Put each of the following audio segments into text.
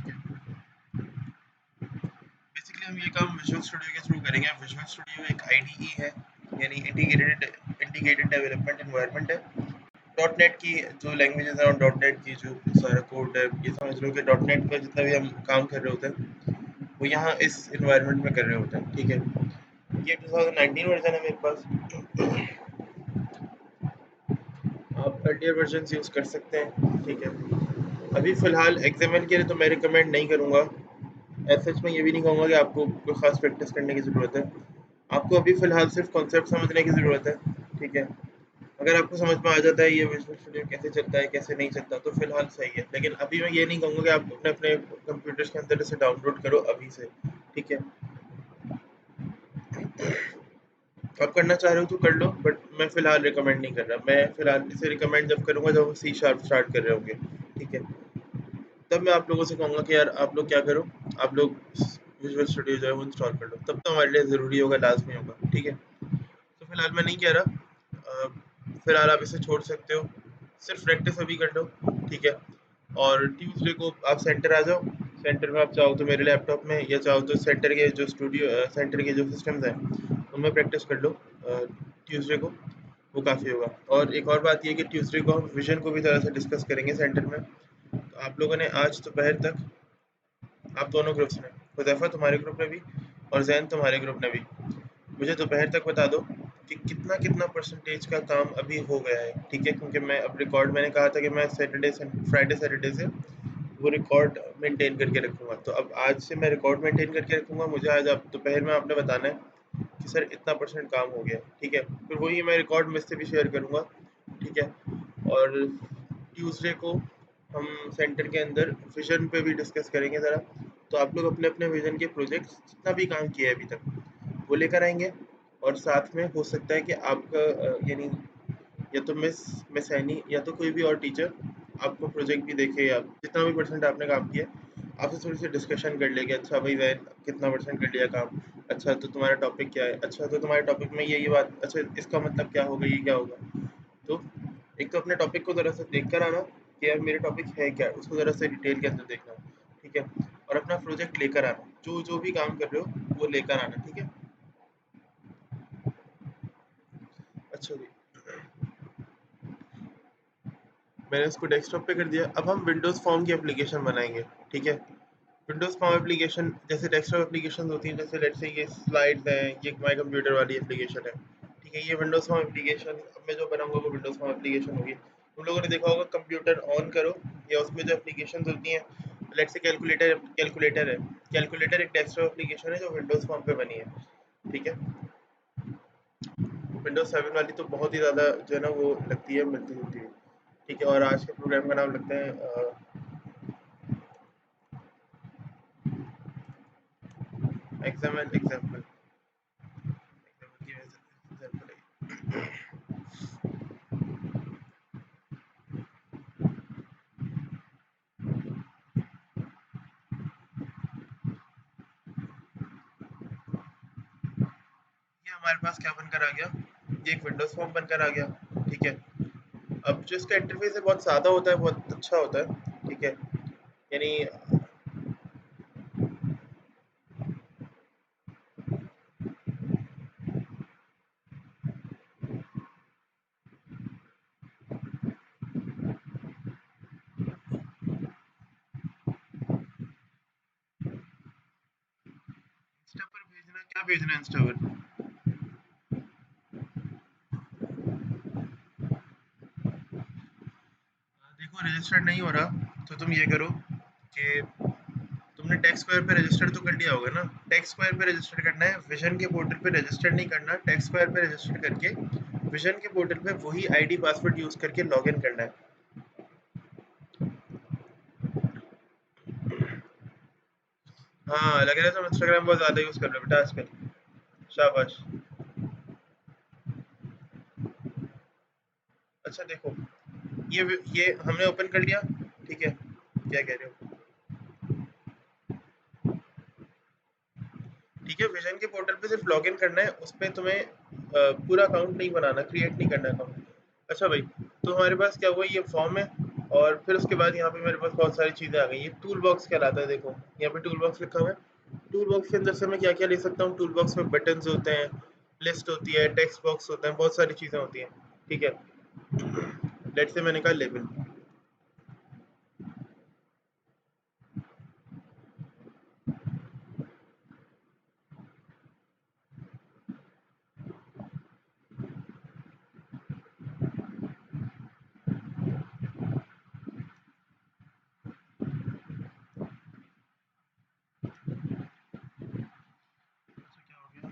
ठीक है। बेसिकली हम ये काम विजुअल स्टूडियो के थ्रू करेंगे। विजुअल स्टूडियो एक आईडीई है, यानी इंटीग्रेटेड डेवलपमेंट एनवायरनमेंट है। डॉट नेट की जो लैंग्वेजेस हैं और डॉट नेट की जो सारा कोड है, ये समझ लो कि डॉट नेट पर जितना भी हम काम कर रहे होते हैं वो यहाँ इस इन्वायरमेंट में कर रहे होते हैं। ठीक है, ये 2019 वर्जन है मेरे पास। आप अर्लियर वर्जन यूज़ कर सकते हैं। ठीक है, अभी फ़िलहाल एक्सएमएल के लिए तो मैं रिकमेंड नहीं करूँगा। ऐसे सच में ये भी नहीं कहूँगा कि आपको कोई ख़ास प्रैक्टिस करने की ज़रूरत है। आपको अभी फ़िलहाल सिर्फ कॉन्सेप्ट समझने की ज़रूरत है। ठीक है, अगर आपको समझ में आ जाता है ये विजुअल स्टूडियो कैसे चलता है, कैसे नहीं चलता, तो फ़िलहाल सही है। लेकिन अभी मैं ये नहीं कहूँगा कि आप अपने अपने कंप्यूटर्स के अंदर इसे डाउनलोड करो अभी से। ठीक है, आप करना चाह रहे हो तो कर लो, बट मैं फ़िलहाल रिकमेंड नहीं कर रहा। मैं फ़िलहाल इसे रिकमेंड जब करूँगा जब हम सी शार्प स्टार्ट कर रहे होंगे। ठीक है, तब मैं आप लोगों से कहूँगा कि यार आप लोग क्या करो, आप लोग विजुअल स्टूडियो जो है वो इंस्टॉल कर लो। तब तो हमारे लिए ज़रूरी होगा, लाज़मी होगा। ठीक है, तो फ़िलहाल मैं नहीं कह रहा। फ़िलहाल आप इसे छोड़ सकते हो, सिर्फ प्रैक्टिस अभी कर लो। ठीक है, और ट्यूसडे को आप सेंटर आ जाओ। सेंटर में आप चाहो तो मेरे लैपटॉप में, या चाहो तो सेंटर के जो सेंटर के जो सिस्टम्स हैं उनमें प्रैक्टिस कर लो ट्यूसडे को। वो काफ़ी होगा। और एक और बात ये कि ट्यूसडे को हम विजन को भी ज़रा सा डिस्कस करेंगे सेंटर में। तो आप लोगों ने आज दोपहर तक, आप दोनों ग्रुप्स में, हुज़ैफ़ा तुम्हारे ग्रुप में भी और ज़ैन तुम्हारे ग्रुप में भी, मुझे दोपहर तक बता दो कि कितना कितना परसेंटेज का काम अभी हो गया है। ठीक है, क्योंकि मैं अब रिकॉर्ड, मैंने कहा था कि मैं फ्राइडे सैटरडे से वो रिकॉर्ड मेंटेन करके रखूँगा। तो अब आज से मैं रिकॉर्ड मेंटेन करके रखूँगा। मुझे आज आप दोपहर में आपने बताना है कि सर इतना परसेंट काम हो गया। ठीक है, फिर वही मैं रिकॉर्ड में से भी शेयर करूँगा। ठीक है, और ट्यूसडे को हम सेंटर के अंदर विजन पे भी डिस्कस करेंगे ज़रा। तो आप लोग अपने अपने विजन के प्रोजेक्ट्स जितना भी काम किया है अभी तक वो लेकर आएंगे। और साथ में हो सकता है कि आपका यानी या तो मिस एनी या तो कोई भी और टीचर आपको प्रोजेक्ट भी देखे, या जितना भी परसेंट आपने काम किया आपसे थोड़ी सी डिस्कशन कर लेंगे। अच्छा भाई वैन कितना परसेंट कर लिया काम, अच्छा तो तुम्हारा टॉपिक क्या है, अच्छा तो तुम्हारे टॉपिक में ये बात, अच्छा इसका मतलब क्या होगा, ये क्या होगा। तो एक तो अपने टॉपिक को ज़रा सा देख कर आना कि यार मेरे टॉपिक है क्या, उसको ज़रा सा डिटेल के अंदर देखना। ठीक है, और अपना प्रोजेक्ट लेकर आना, जो जो भी काम कर रहे हो वो लेकर आना। ठीक है, अच्छा जी, मैंने इसको डेस्कटॉप पे कर दिया। अब हम विंडोज़ फॉर्म की एप्लीकेशन बनाएंगे। ठीक है, विंडोज़ फॉर्म एप्लीकेशन जैसे डेस्कटॉप एप्लीकेशन होती हैं, जैसे लेट्स से ये स्लाइड्स हैं, ये माई कंप्यूटर वाली एप्लीकेशन है। ठीक है, ये विंडोज़ फॉर्म एप्लीकेशन अब मैं जो बनाऊंगा वो विंडोज़ फॉर्म एप्लीकेशन होगी। तुम लोगों ने देखा होगा कंप्यूटर ऑन करो या उसमें जो एप्लीकेशन होती हैं, लेट्स से कैलकुलेटर है। कैलकुलेटर एक डेस्कटॉप एप्लीकेशन है जो विंडोज़ फॉर्म पे बनी है। ठीक है, विंडोज़ 7 वाली तो बहुत ही ज़्यादा जो है ना वो लगती है मिलती जुलती हुई। ठीक है, और आज के प्रोग्राम का नाम लगता है एग्जाम्पल एग्जाम्पल एग्जाम्पल की एग्जाम्पल है। ये हमारे पास क्या बनकर आ गया, ये एक विंडोज फॉर्म बनकर आ गया। ठीक है, अब जो इसका इंटरफेस है बहुत सादा होता है, बहुत अच्छा होता है। ठीक है, यानी इंस्टा पर भेजना, क्या भेजना है इंस्टा पर? देखो रजिस्टर्ड नहीं हो रहा तो तुम ये करो कि तुमने टेक्स्ट स्क्वायर पे रजिस्टर तो कर लिया होगा ना। टेक्स्ट स्क्वायर पे रजिस्टर करना है, विजन के पोर्टल पे रजिस्टर नहीं करना। टेक्स्ट स्क्वायर पे रजिस्टर करके विजन के पोर्टल पे वही आईडी पासवर्ड यूज करके लॉगिन करना है। हाँ, लग रहा है तुम इंस्टाग्राम बहुत ज्यादा यूज कर रहे हो बेटा आजकल। शाबाश। अच्छा देखो, ये हमने ओपन कर लिया। ठीक है, क्या कह रहे हो? ठीक है, विजन के पोर्टल पे सिर्फ लॉगिन करना है, उस पे तुम्हें पूरा अकाउंट नहीं बनाना, क्रिएट नहीं करना अकाउंट। अच्छा भाई, तो हमारे पास क्या हुआ, ये फॉर्म है। और फिर उसके बाद यहाँ पे मेरे पास बहुत सारी चीज़ें आ गई। ये टूल बॉक्स कहलाता है, देखो यहाँ पे टूल बॉक्स लिखा हुआ है। टूल बॉक्स के अंदर से मैं क्या क्या ले सकता हूँ? टूल बॉक्स में बटन्स होते हैं, लिस्ट होती है, टेक्स्ट बॉक्स होता है, बहुत सारी चीज़ें होती हैं। ठीक है, लेट से मैंने कहा लेबल। क्या हो गया?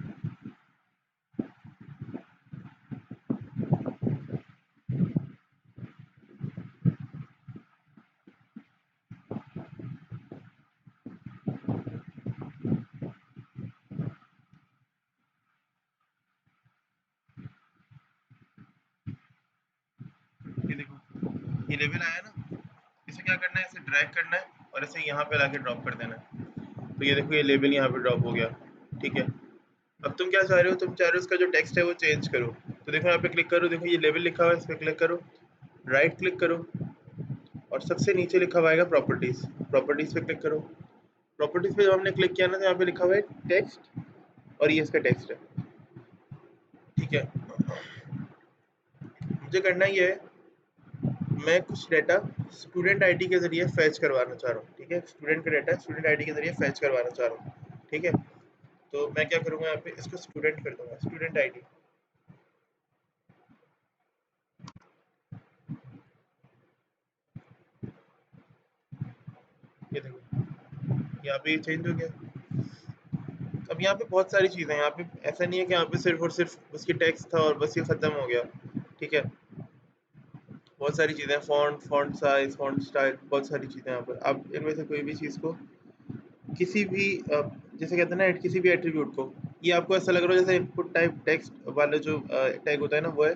ये देखो, ये लेबल आया ना, इसे क्या करना है? इसे ड्रैग करना है और इसे यहाँ पे लाके ड्रॉप कर देना है। तो ये देखो, ये लेबल यहाँ पे ड्रॉप हो गया। ठीक है, अब तुम क्या चाह रहे हो? तुम चाह रहे हो इसका जो टेक्स्ट है वो चेंज करो। तो देखो यहाँ पे क्लिक करो, देखो ये लेबल लिखा हुआ है, इस पे क्लिक करो, राइट क्लिक करो, और सबसे नीचे लिखा हुआ आएगा प्रॉपर्टीज। प्रॉपर्टीज पे क्लिक करो। प्रॉपर्टीज पे जब हमने क्लिक किया ना, तो यहाँ पे लिखा हुआ है टेक्स्ट, और ये इसका टेक्स्ट है। ठीक है, मुझे करना ये है, मैं कुछ डाटा स्टूडेंट आईडी के जरिए फैच करवाना चाह रहा हूँ। ठीक है, स्टूडेंट का डाटा स्टूडेंट आईडी के जरिए फैच करवाना चाह रहा हूँ। ठीक है, तो मैं क्या करूँगा, यहाँ पे इसको स्टूडेंट कर दूंगा, स्टूडेंट आईडी। ये देखो, यहाँ पे ये चेंज हो गया। अब यहाँ पे बहुत सारी चीज़ें हैं, यहाँ पे ऐसा नहीं है कि यहाँ पे सिर्फ और सिर्फ उसकी टेक्स्ट था और बस ये खत्म हो गया। ठीक है, बहुत सारी चीज़ें, font, font size, font style, बहुत सारी चीज़ें यहाँ पर। आप इनमें से कोई भी चीज़ को, किसी भी जैसे कहते हैं ना, किसी भी एट्रीब्यूट को, ये आपको ऐसा लग रहा है जैसे इनपुट टाइप टेक्स्ट वाला जो टैग होता है ना, वो है।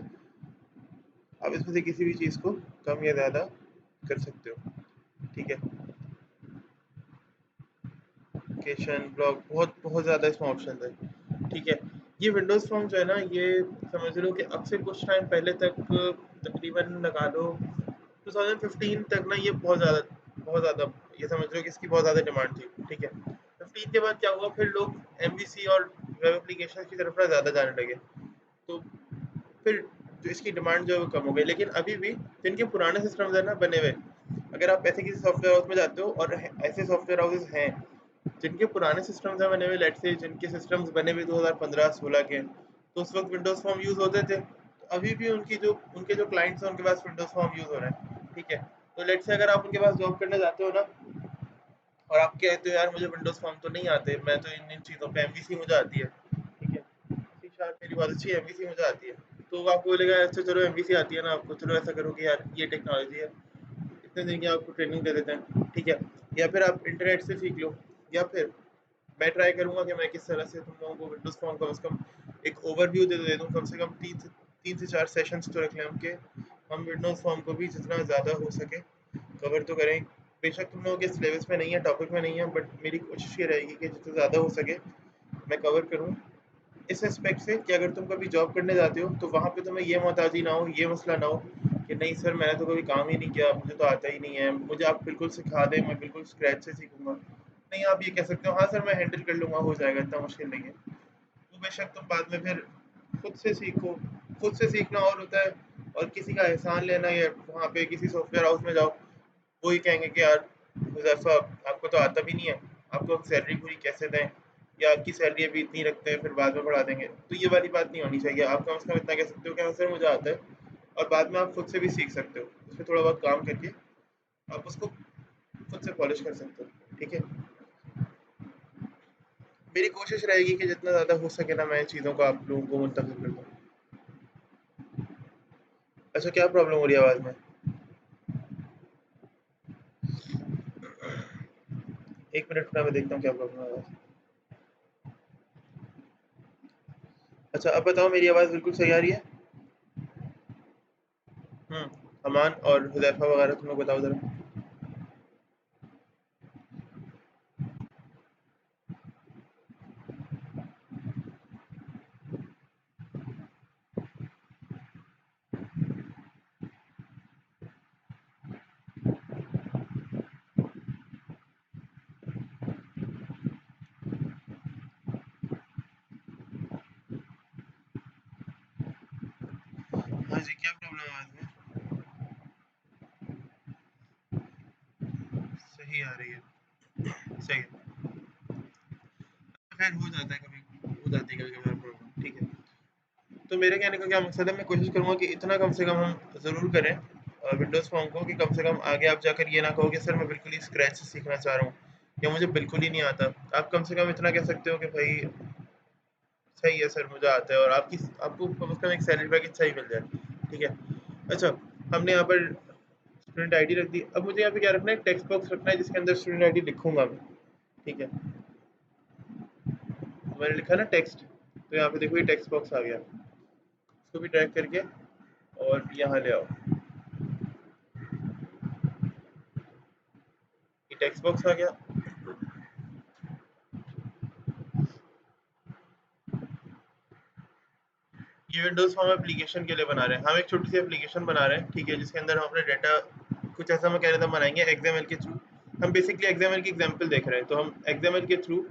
आप इसमें से किसी भी चीज़ को कम या ज़्यादा कर सकते हो। ठीक है, लोकेशन, ब्लॉग, बहुत बहुत ज़्यादा इसमें ऑप्शन है। ठीक है, ये विंडोज़ फॉर्म जो है ना, ये समझ लो कि अब से कुछ टाइम पहले तक, तकरीबन लगा लो 2015 तक ना, ये बहुत ज़्यादा, ये समझ लो कि इसकी बहुत ज़्यादा डिमांड थी। ठीक है, 15 के बाद क्या हुआ, फिर लोग एमवीसी और वेब एप्लीकेशन की तरफ ना ज़्यादा जाने लगे। तो फिर जो इसकी डिमांड जो है वो कम हो गई। लेकिन अभी भी जिनके पुराने सिस्टम्स है ना बने हुए, अगर आप ऐसे किसी सॉफ्टवेयर हाउस में जाते हो, और ऐसे सॉफ्टवेयर हाउसेस हैं जिनके पुराने सिस्टम्स हैं बने हुए, लेट्स से जिनके सिस्टम्स बने हुए 2015-16 के, तो उस वक्त विंडोज़ फॉर्म यूज़ होते थे, तो अभी भी उनके जो क्लाइंट्स हैं उनके पास विंडोज़ फॉर्म यूज़ हो रहे हैं। ठीक है, तो लेट्स से अगर आप उनके पास जॉब करने जाते हो ना, और आप कहते हो यार मुझे विंडोज़ फॉर्म तो नहीं आते, मैं तो इन इन चीज़ों पे एमवीसी मुझे आती है। ठीक है, सी शार्प मेरी बहुत अच्छी है, एमवीसी मुझे आती है। तो वो आपको बोलेगा अच्छा चलो एमवीसी आती है ना आपको, चलो ऐसा करो कि यार ये टेक्नोलॉजी है, इतने दिन की आपको ट्रेनिंग दे देते हैं। ठीक है, या फिर आप इंटरनेट से सीख लो, या फिर मैं ट्राई करूंगा कि मैं किस तरह से तुम लोगों को विंडोज़ फॉर्म कम से कम एक ओवरव्यू दे दूं, कम से कम 3 से 4 सेशंस तो रख लें हम, के हम विंडोज़ फॉर्म को भी जितना ज़्यादा हो सके कवर तो करें। बेशक तुम लोगों के सिलेबस में नहीं है, टॉपिक में नहीं है, बट मेरी कोशिश ये रहेगी कि जितना ज़्यादा हो सके मैं कवर करूँ, इस एस्पेक्ट से कि अगर तुम कभी जॉब करने जाते हो तो वहाँ पे तुम्हें ये मोहताजी ना हो, ये मसला ना हो कि नहीं सर मैंने तो कभी काम ही नहीं किया, मुझे तो आता ही नहीं है, मुझे आप बिल्कुल सिखा दें, मैं बिल्कुल स्क्रैच से सीखूंगा। नहीं, आप ये कह सकते हो हाँ सर मैं हैंडल कर लूंगा, हो जाएगा, इतना मुश्किल नहीं है। तो बेशक तुम बाद में फिर खुद से सीखो। खुद से सीखना और होता है, और किसी का एहसान लेना, या वहाँ पे किसी सॉफ्टवेयर हाउस में जाओ, वो ही कहेंगे कि यार हुज़ैफ़ा आपको तो आता भी नहीं है, आपको हम सैलरी पूरी कैसे दें, या आपकी सैलरी अभी इतनी रखते हैं फिर बाद में बढ़ा देंगे। तो ये वाली बात नहीं होनी चाहिए। आप कम से कम इतना कह सकते हो कि हाँ सर मुझे आता है, और बाद में आप खुद से भी सीख सकते हो, उसमें थोड़ा बहुत काम करके आप उसको खुद से पॉलिश कर सकते हो। ठीक है, मेरी कोशिश रहेगी कि जितना ज़्यादा हो सके ना मैं चीज़ों को आप लोगों को मुंतकिल कर दूँ। अच्छा, क्या प्रॉब्लम हो रही है आवाज़ में? एक मिनट ना, मैं देखता हूँ क्या प्रॉब्लम है आवाज़। अच्छा, अब बताओ मेरी आवाज़ बिल्कुल सही आ रही है? अमान और हुज़ैफ़ा वगैरह तुम लोग बताओ ज़रा। रही है। सही है, खैर हो जाता है कभी, हो जाती है कभी कभार प्रॉब्लम, ठीक है। तो मेरे कहने का क्या मकसद है, मैं कोशिश करूंगा कि इतना कम से कम हम ज़रूर करें विंडोज़ फॉर्म को, कि कम से कम आगे आप जाकर ये ना कहो कि सर मैं बिल्कुल ही स्क्रैच से सीखना चाह रहा हूँ या मुझे बिल्कुल ही नहीं आता। आप कम से कम इतना कह सकते हो कि भाई सही है सर मुझे आता है, और आपकी आपको कम से कम एक सैलरी पैकेज सही मिल जाए, ठीक है। अच्छा, हमने यहाँ पर स्टूडेंट आईडी रख दी। अब मुझे यहाँ पे क्या रखना है, टेक्स्ट बॉक्स रखना है जिसके अंदर स्टूडेंट आईडी लिखूंगा मैं, ठीक है। तो मैंने लिखा ना टेक्स्ट, तो यहाँ पे देखो ये टेक्स्ट बॉक्स आ गया, इसको भी ड्रैग करके और यहाँ ले आओ, ये टेक्स्ट बॉक्स आ गया। ये विंडोज फॉर्म एप्लीकेशन के लिए बना रहे हैं हम, एक छोटी सी एप्लीकेशन बना रहे हैं, ठीक है, जिसके अंदर हम अपने डाटा कुछ ऐसा मैं कह रहा था बनाएंगे एक्सएमएल के थ्रू। हम बेसिकली एक्सएमएल की एग्जांपल देख रहे हैं, तो हम एक्सएमएल के थ्रू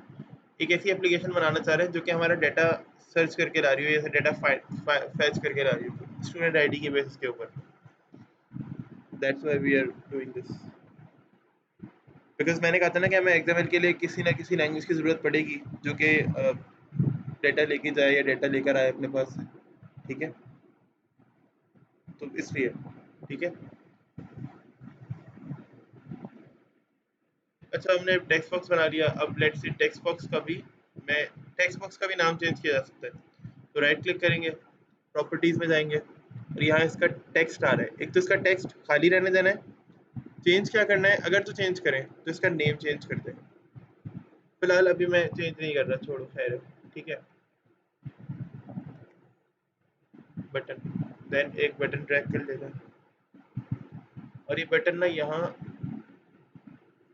एक ऐसी एप्लीकेशन बनाना चाह रहे हैं जो कि हमारा डाटा सर्च करके ला रही हो, या डाटा फैच करके ला रही हो स्टूडेंट आईडी के बेसिस के ऊपर। That's why we are doing this, because मैंने कहा था ना कि हमें एक्सएमएल के लिए किसी ना किसी लैंग्वेज की ज़रूरत पड़ेगी जो कि डाटा लेके जाए या डाटा लेकर आए अपने पास, ठीक है। तो इसलिए, ठीक है। अच्छा, हमने टेक्स्ट बॉक्स बना लिया। अब लेट्स सी टेक्स्ट बॉक्स का भी, मैं टेक्स्ट बॉक्स का भी नाम चेंज किया जा सकता है। तो राइट क्लिक करेंगे, प्रॉपर्टीज में जाएंगे, और यहाँ इसका टेक्स्ट आ रहा है। एक तो इसका टेक्स्ट खाली रहने देना है, चेंज क्या करना है, अगर तो चेंज करें तो इसका नेम चेंज कर दें। फिलहाल अभी मैं चेंज नहीं कर रहा, छोड़ो खैर, ठीक है। बटन, देन एक बटन ड्रैग कर लेना, और ये बटन ना यहाँ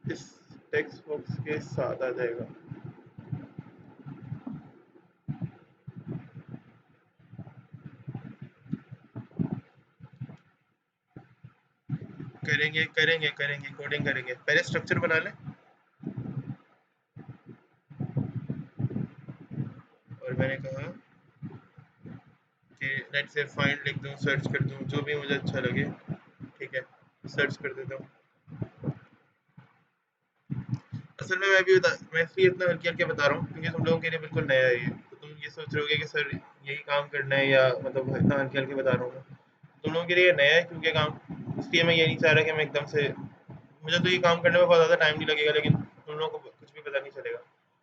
इस टेक्स्ट बॉक्स के साथ आ जाएगा। करेंगे करेंगे करेंगे, कोडिंग करेंगे, पहले स्ट्रक्चर बना लें। और मैंने कहा कि नेट से फाइंड लिख दूँ, सर्च कर दूँ, जो भी मुझे अच्छा लगे, ठीक है, सर्च कर देता हूँ। असल में मैं इसलिए इतना हल्के हल्के बता रहा हूँ क्योंकि तुम लोगों के लिए बिल्कुल नया है ये, तो तुम ये सोच रहे होगे कि सर यही काम करना है, या मतलब इतना हल्के हल्के बता रहा हूँ मैं। तुम लोगों के लिए नया है क्योंकि काम, इसलिए मैं ये नहीं चाह रहा कि मैं एकदम से, मुझे तो ये काम करने में बहुत ज़्यादा टाइम नहीं लगेगा, लेकिन तुम लोगों को कुछ भी पता नहीं चलेगा,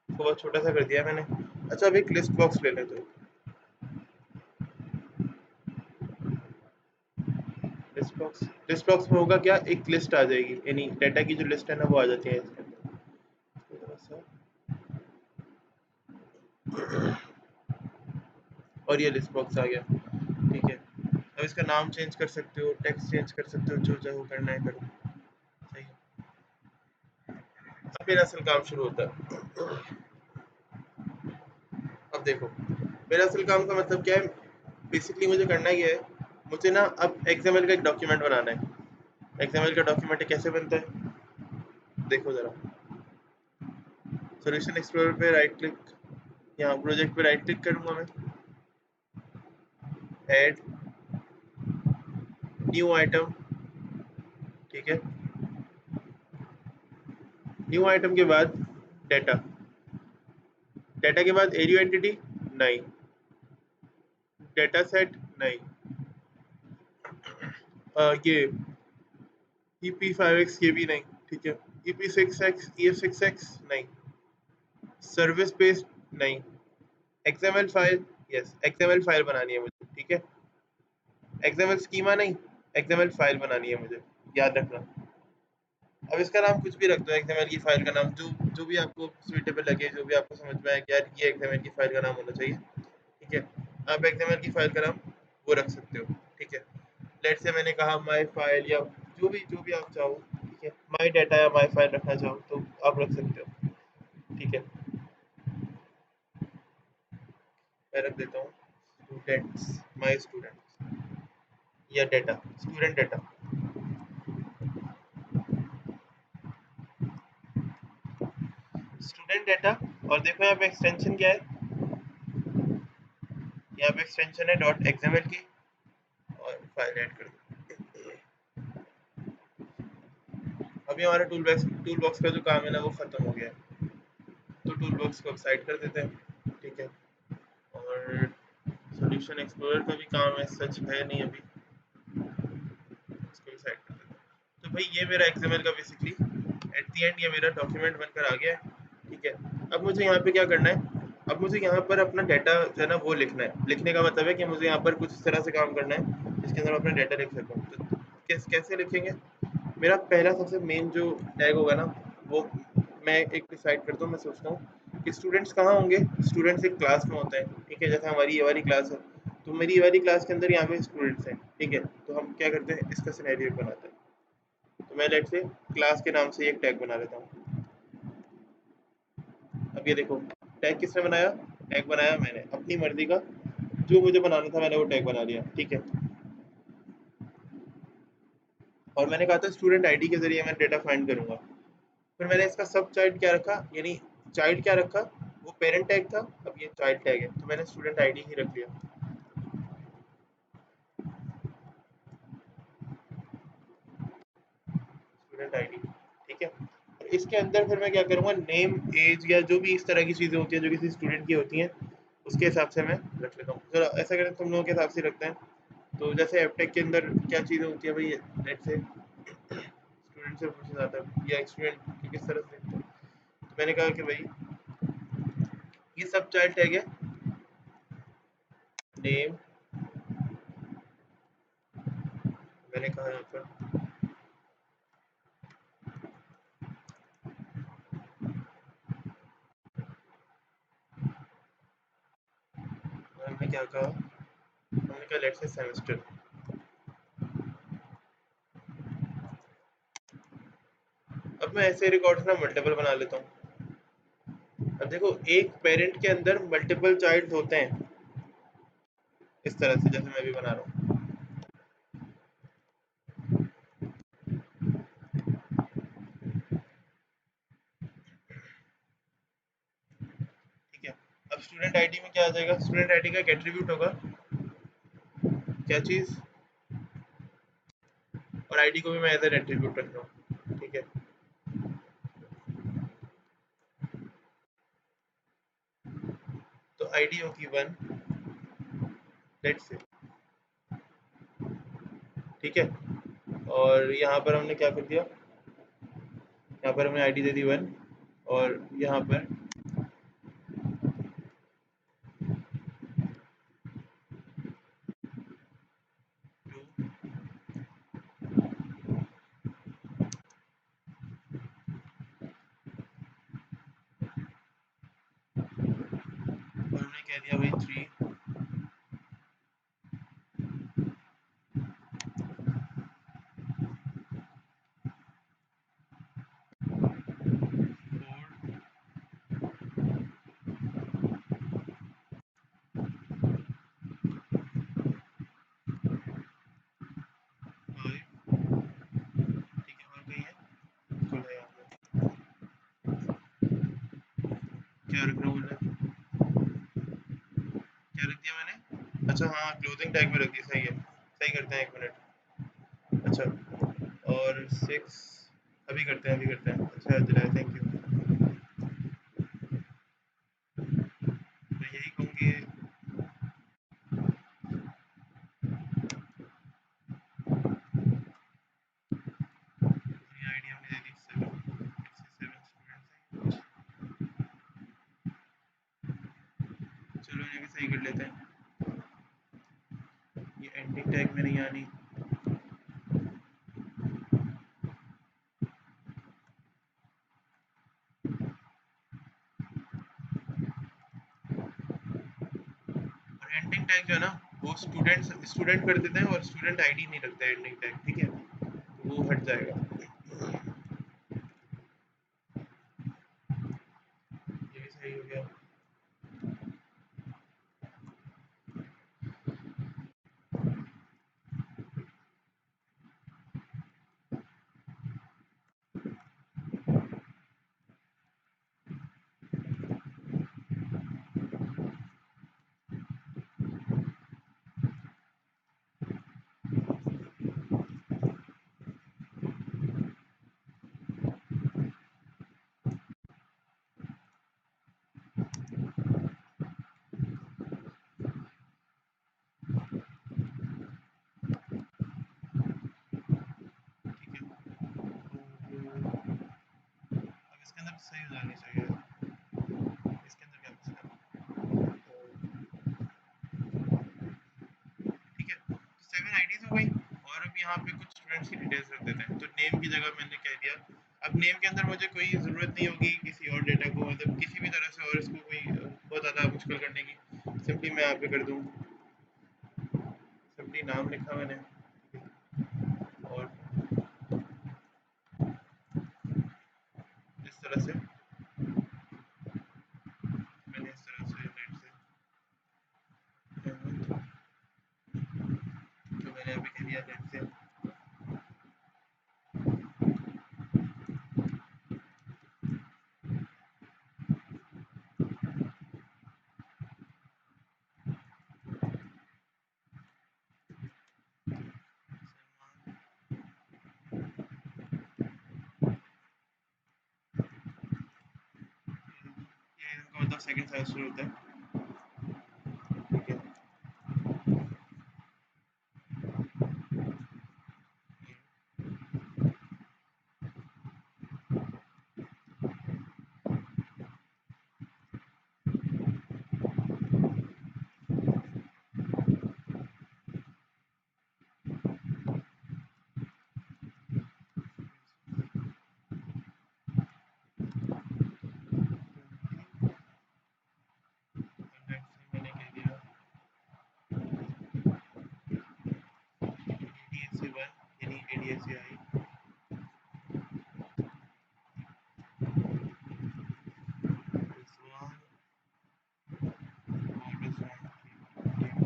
इसको बहुत छोटा सा कर दिया मैंने। अच्छा, अब एक लिस्ट बॉक्स ले लेते हो। लिस्ट बॉक्स में होगा क्या, एक लिस्ट आ जाएगी, यानी डाटा की जो लिस्ट है ना वो आ जाती है इसके अंदर। थोड़ा सा, और ये लिस्ट बॉक्स आ गया, ठीक है। अब इसका नाम चेंज कर सकते हो, टेक्स्ट चेंज कर सकते हो, जो चाहो करना है करो, सही है। अब मेरा असल काम शुरू होता है। अब देखो, मेरा असल काम का मतलब क्या है, बेसिकली मुझे करना ये है, मुझे ना अब एक्सएमएल का एक डॉक्यूमेंट बनाना है। एक्सएमएल का डॉक्यूमेंट कैसे बनता है, देखो जरा। सॉल्यूशन एक्सप्लोरर पे राइट क्लिक, यहाँ प्रोजेक्ट पे राइट क्लिक करूंगा मैं, ऐड न्यू आइटम, ठीक है। न्यू आइटम के बाद डाटा, डाटा के बाद एरियो एंटिटी नहीं, डाटा सेट नहीं, ये EP5X ये भी नहीं, ठीक है। EP6X EF6X नहीं, सर्विस बेस्ड नहीं, XML file, yes XML file बनानी है मुझे, ठीक है। XML स्कीमा नहीं, XML फाइल बनानी है मुझे, याद रखना। अब इसका नाम कुछ भी रख दो, XML की फाइल का नाम, जो जो भी आपको सुइटेबल लगे, जो भी आपको समझ में आए कि यार ये XML की फाइल का नाम होना चाहिए, ठीक है। आप XML की फाइल का नाम वो रख सकते हो, ठीक है। लेट से मैंने कहा माई फाइल, या जो भी आप चाहो, ठीक है। माई डाटा या माई फाइल रखना चाहो तो आप रख सकते हो, ठीक है। मैं रख देता हूँ स्टूडेंट्स, माई स्टूडेंट्स, या data, student data, student data. और देखो यहाँ पे एक्सटेंशन क्या है, यहाँ पे एक्सटेंशन है डॉट एक्सएमएल की, और फाइल ऐड कर दो, अभी हमारा टूल बॉक्स का जो काम है ना वो खत्म हो गया है, तो टूल बॉक्स को अब साइड कर देते हैं, ठीक है। और सॉल्यूशन एक्सप्लोरर का भी काम है, सच है नहीं अभी, इसको भी साइड कर देते हैं। तो भाई ये मेरा एक्सएमएल का बेसिकली एट द एंड ये मेरा डॉक्यूमेंट बनकर आ गया है, ठीक है। अब मुझे यहाँ पे क्या करना है, अब मुझे यहाँ पर अपना डाटा जो है ना वो लिखना है। लिखने का मतलब है कि मुझे यहाँ पर कुछ इस तरह से काम करना है जिसके अंदर मैं अपना डाटा लिख सकूँ। तो कैसे लिखेंगे? मेरा पहला सबसे मेन जो टैग होगा ना, वो मैं एक डिसाइड करता हूँ। मैं सोचता हूँ कि स्टूडेंट्स कहाँ होंगे। स्टूडेंट्स एक क्लास में होते हैं, ठीक है। जैसे हमारी ये वाली क्लास है, तो मेरी ये वाली क्लास के अंदर यहाँ पे स्टूडेंट्स हैं, ठीक है। तो हम क्या करते हैं, इसका सिनेरियो बनाते हैं। तो मैं लेट से क्लास के नाम से एक टैग बना लेता हूँ। अब ये देखो, टैग किसने बनाया? टैग बनाया मैंने अपनी मर्जी का, जो मुझे बनाना था मैंने वो टैग बना लिया, ठीक है। और मैंने कहा था स्टूडेंट आईडी के जरिए मैं डेटा फाइंड करूंगा। फिर मैंने इसका सब चाइल्ड क्या रखा, यानी चाइल्ड क्या रखा, वो पेरेंट टैग था, अब ये चाइल्ड टैग है, तो मैंने स्टूडेंट आईडी ही रख लिया, स्टूडेंट आईडी, ठीक है। और इसके अंदर फिर मैं क्या करूंगा, नेम, एज या जो भी इस तरह की चीज़ें होती हैं जो किसी स्टूडेंट की होती हैं, उसके हिसाब से मैं रख लेता हूँ। चलो ऐसा करें, तुम लोगों के हिसाब से रखते हैं। तो जैसे एपटेक के अंदर क्या चीज़ें होती है भाई, लेट से स्टूडेंट से पूछा जाता है या स्टूडेंट किस तरह से लिखते हैं। तो मैंने कहा कि भाई ये सब चाइल्ड टैग है, नेम, मैंने कहा यहाँ पर, हमने क्या कहा, हमने कहा लेट से सेमेस्टर। अब मैं ऐसे रिकॉर्ड्स ना मल्टीपल बना लेता हूँ। अब देखो, एक पेरेंट के अंदर मल्टीपल चाइल्ड होते हैं, इस तरह से जैसे मैं भी बना रहा हूँ, ठीक है। अब स्टूडेंट आईडी में क्या आ जाएगा, स्टूडेंट आईडी का एक एट्रीब्यूट होगा, क्या चीज़, और आईडी को भी मैं एज एन एट्रीब्यूट रख रहा हूँ, ठीक है। तो आईडी होगी 1, लेट्स से, ठीक है। और यहाँ पर हमने क्या कर दिया, यहाँ पर हमने आईडी दे दी 1, और यहाँ पर 2, और हमने कह दिया भाई 3। ठीक है, और कहीं है, बिल्कुल है यहाँ पे। क्या रख रहा हूँ मैंने, क्या रख दिया मैंने, अच्छा हाँ, क्लोजिंग टैग में रख दिया, सही है। सही करते हैं, 1 मिनट। अच्छा, और 6, अभी करते हैं, अभी करते हैं। अच्छा दिलाया, थैंक यू। मैं यही कहूँगी, ये आईडी हमने दे दी 7, 7 स्टूडेंट्स हैं। चलो इन्हें भी सही कर लेते हैं। ये एंडिंग टैग में नहीं आनी। और एंडिंग टैग जो है ना, वो स्टूडेंट कर देते हैं और स्टूडेंट आईडी नहीं रखते हैं एंडिंग टैग, ठीक है। तो वो हट जाएगा, ये भी सही हो गया। सही हो जानी चाहिए। इसके अंदर क्या कुछ है? ठीक है, तो 7 आईडीज हो गई। और अब यहाँ पे कुछ स्टूडेंट्स की डिटेल्स रख देते हैं। तो नेम की जगह मैंने कह दिया। अब नेम के अंदर मुझे कोई ज़रूरत नहीं होगी किसी और डेटा को, मतलब किसी भी तरह से और इसको कोई बहुत ज़्यादा मुश्किल करने की। सिंपली मैं यहाँ पे कर दूँ, सिंपली नाम लिखा मैंने। और इस तरह से मैंने इस तरह से नेट से तो मैंने अभी कह दिया नेट से। ये इनका मतलब सेकंड सेमेस्टर होता है। ठीक है। नेट से मैंने कह दिया ADSC1 यानी ADSCI Rizwan और Rizwan की डेटा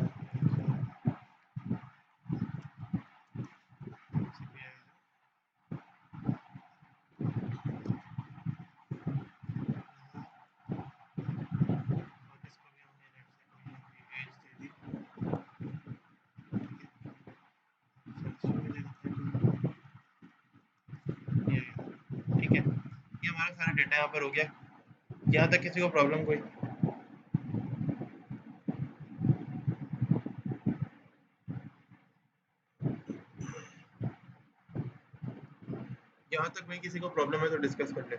और इसको भी हमने नेट से कोई एज दे दी। सेमेस्टर में दे देते हैं ये। ठीक है, ये हमारा सारा डेटा यहाँ पर हो गया। यहाँ तक किसी को प्रॉब्लम कोई? यहाँ तक भाई किसी को प्रॉब्लम है तो डिस्कस कर ले।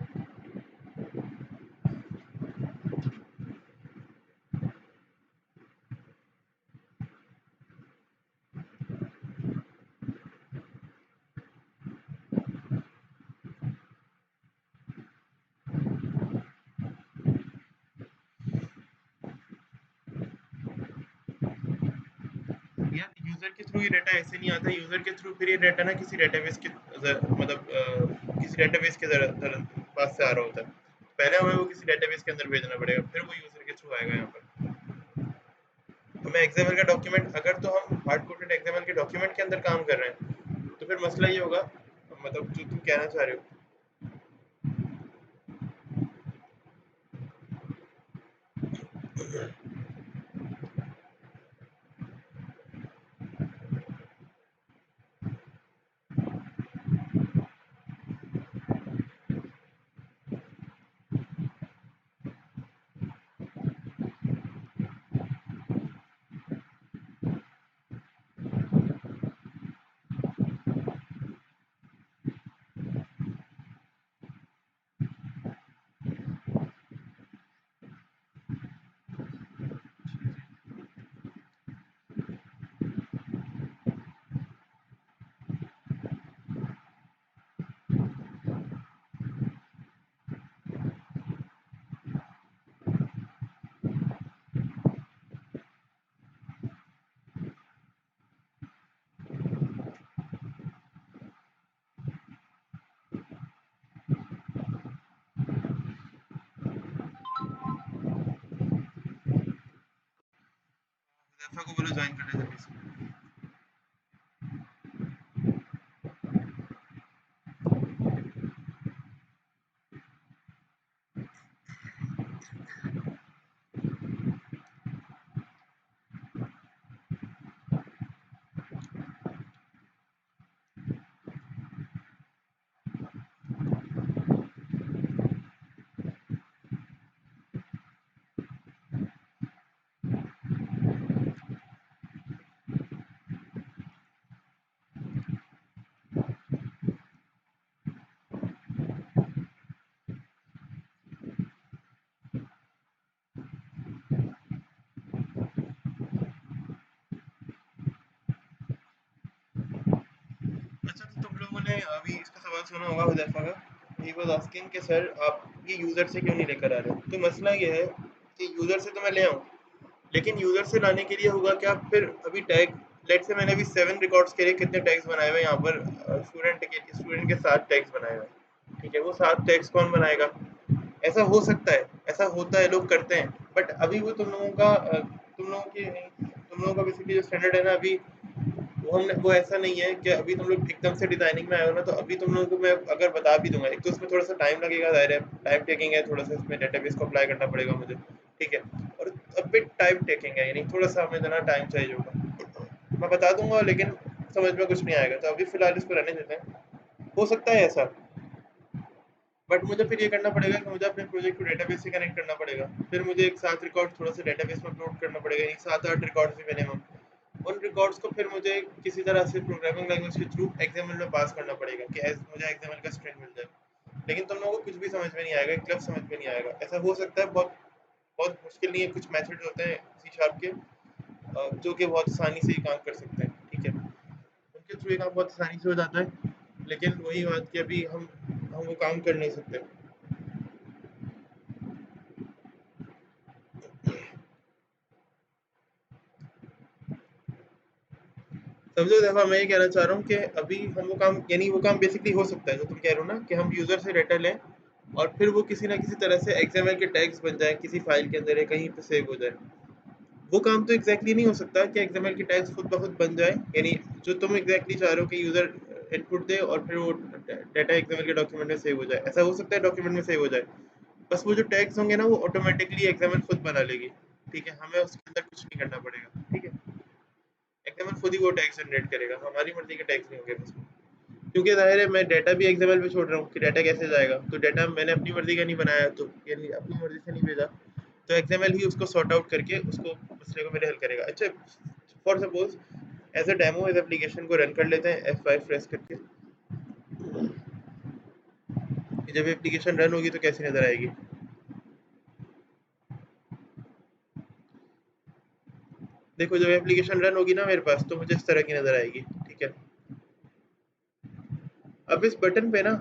यार यूजर के थ्रू ये डाटा ऐसे नहीं आता। यूजर के थ्रू फिर ये डाटा ना किसी डेटाबेस के मतलब किसी डेटाबेस के पास से आ रहा होता है। पहले हमें वो किसी डेटाबेस के अंदर भेजना पड़ेगा, फिर वो यूजर के थ्रू आएगा यहाँ पर। हमें एक्सएमएल का डॉक्यूमेंट, अगर तो हम हार्ड कोडेड एक्सएमएल के डॉक्यूमेंट के अंदर काम कर रहे हैं तो फिर मसला ये होगा, मतलब जो तुम कहना चाह रहे हो। हुज़ैफ़ा को बोलो ज्वाइन करने जल्दी से। अभी इसका सवाल सुना होगा हुदैफा का। ही वाज आस्किंग कि सर आप ये यूज़र से क्यों नहीं लेकर आ रहे हो? तो मसला ये है कि यूज़र से तो मैं ले आऊँ, लेकिन यूज़र से लाने के लिए होगा क्या, फिर अभी टैग, लेट्स से मैंने अभी 7 रिकॉर्ड्स के लिए कितने टैग्स बनाए हुए हैं यहाँ पर, स्टूडेंट के 7 टैग्स बनाए हुए हैं, ठीक है? वो 7 टैग्स कौन बनाएगा? ऐसा हो सकता है, ऐसा होता है, लोग करते हैं, बट अभी वो तुम लोगों का बेसिकली जो स्टैंडर्ड है ना अभी, वो ऐसा नहीं है कि अभी तुम लोग एकदम से डिजाइनिंग में आए हो ना, तो अभी तुम लोगों को मैं अगर बता भी दूंगा, एक तो उसमें थोड़ा सा टाइम लगेगा, जाहिर है टाइम टेकिंग है, थोड़ा सा इसमें डेटाबेस को अप्लाई करना पड़ेगा मुझे, ठीक है, और बिट टाइम टेकिंग है, यानी थोड़ा सा हमें देना टाइम चाहिए होगा, मैं बता दूंगा लेकिन समझ में कुछ नहीं आएगा, तो अभी फिलहाल इसको रहने देते हैं। हो सकता है ऐसा, बट मुझे फिर ये करना पड़ेगा कि मुझे अपने प्रोजेक्ट को डेटाबेस से कनेक्ट करना पड़ेगा, फिर मुझे एक 7 रिकॉर्ड थोड़ा सा डेटाबेस में अपलोड करना पड़ेगा, एक 7-8 रिकॉर्ड भी मिनिमम, उन रिकॉर्ड्स को फिर मुझे किसी तरह से प्रोग्रामिंग लैंग्वेज के थ्रू एक्सएमएल में पास करना पड़ेगा कि मुझे एक्सएमएल का स्ट्रिंग मिल जाए, लेकिन तुम लोगों को कुछ भी समझ में नहीं आएगा, एक समझ में नहीं आएगा, ऐसा हो सकता है, बहुत बहुत मुश्किल नहीं है, कुछ मेथड्स होते हैं सी शार्प के जो कि बहुत आसानी से ये काम कर सकते हैं, ठीक है, उनके थ्रू ये काम बहुत आसानी से हो जाता है, लेकिन वही बात कि अभी हम वो काम कर नहीं सकते। समझो, देखो मैं ये कहना चाह रहा हूँ कि अभी हम वो काम, यानी वो काम बेसिकली हो सकता है जो तुम कह रहे हो ना, कि हम यूजर से डाटा लें और फिर वो किसी ना किसी तरह से एक्सएमएल के टैग्स बन जाए, किसी फाइल के अंदर या कहीं पे सेव हो जाए। वो काम तो एग्जैक्टली नहीं हो सकता कि एक्सएमएल के टैग्स खुद ब खुद बन जाए, यानी जो तुम एग्जैक्टली चाह रहे हो कि यूजर इनपुट दे और फिर वो डाटा एक्सएमएल के डॉक्यूमेंट में सेव हो जाए, ऐसा हो सकता है डॉक्यूमेंट में सेव हो जाए, बस वो जो टैग्स होंगे ना वो ऑटोमेटिकली एक्सएमएल खुद बना लेगी, ठीक है, हमें उसके अंदर कुछ नहीं करना पड़ेगा, ठीक है, एक्सएमएल खुद ही वो टैग्स जनरेट करेगा, हमारी मर्जी के टैग्स नहीं होंगे बस, क्योंकि ज़ाहिर है मैं डाटा भी एक्सएमएल पे छोड़ रहा हूँ कि डाटा कैसे जाएगा, तो डाटा मैंने अपनी मर्जी का नहीं बनाया, तो यानी अपनी मर्जी से नहीं भेजा, तो एक्सएमएल ही उसको सॉर्ट आउट करके उसको मसले को मेरे हल करेगा। अच्छा, for suppose as a demo इस एप्लीकेशन को रन कर लेते हैं F5 प्रेस करके, जब एप्लीकेशन रन होगी तो कैसी नज़र आएगी। देखो जब एप्लीकेशन रन होगी ना मेरे पास, तो मुझे इस तरह की नज़र आएगी, ठीक है। अब इस बटन पे ना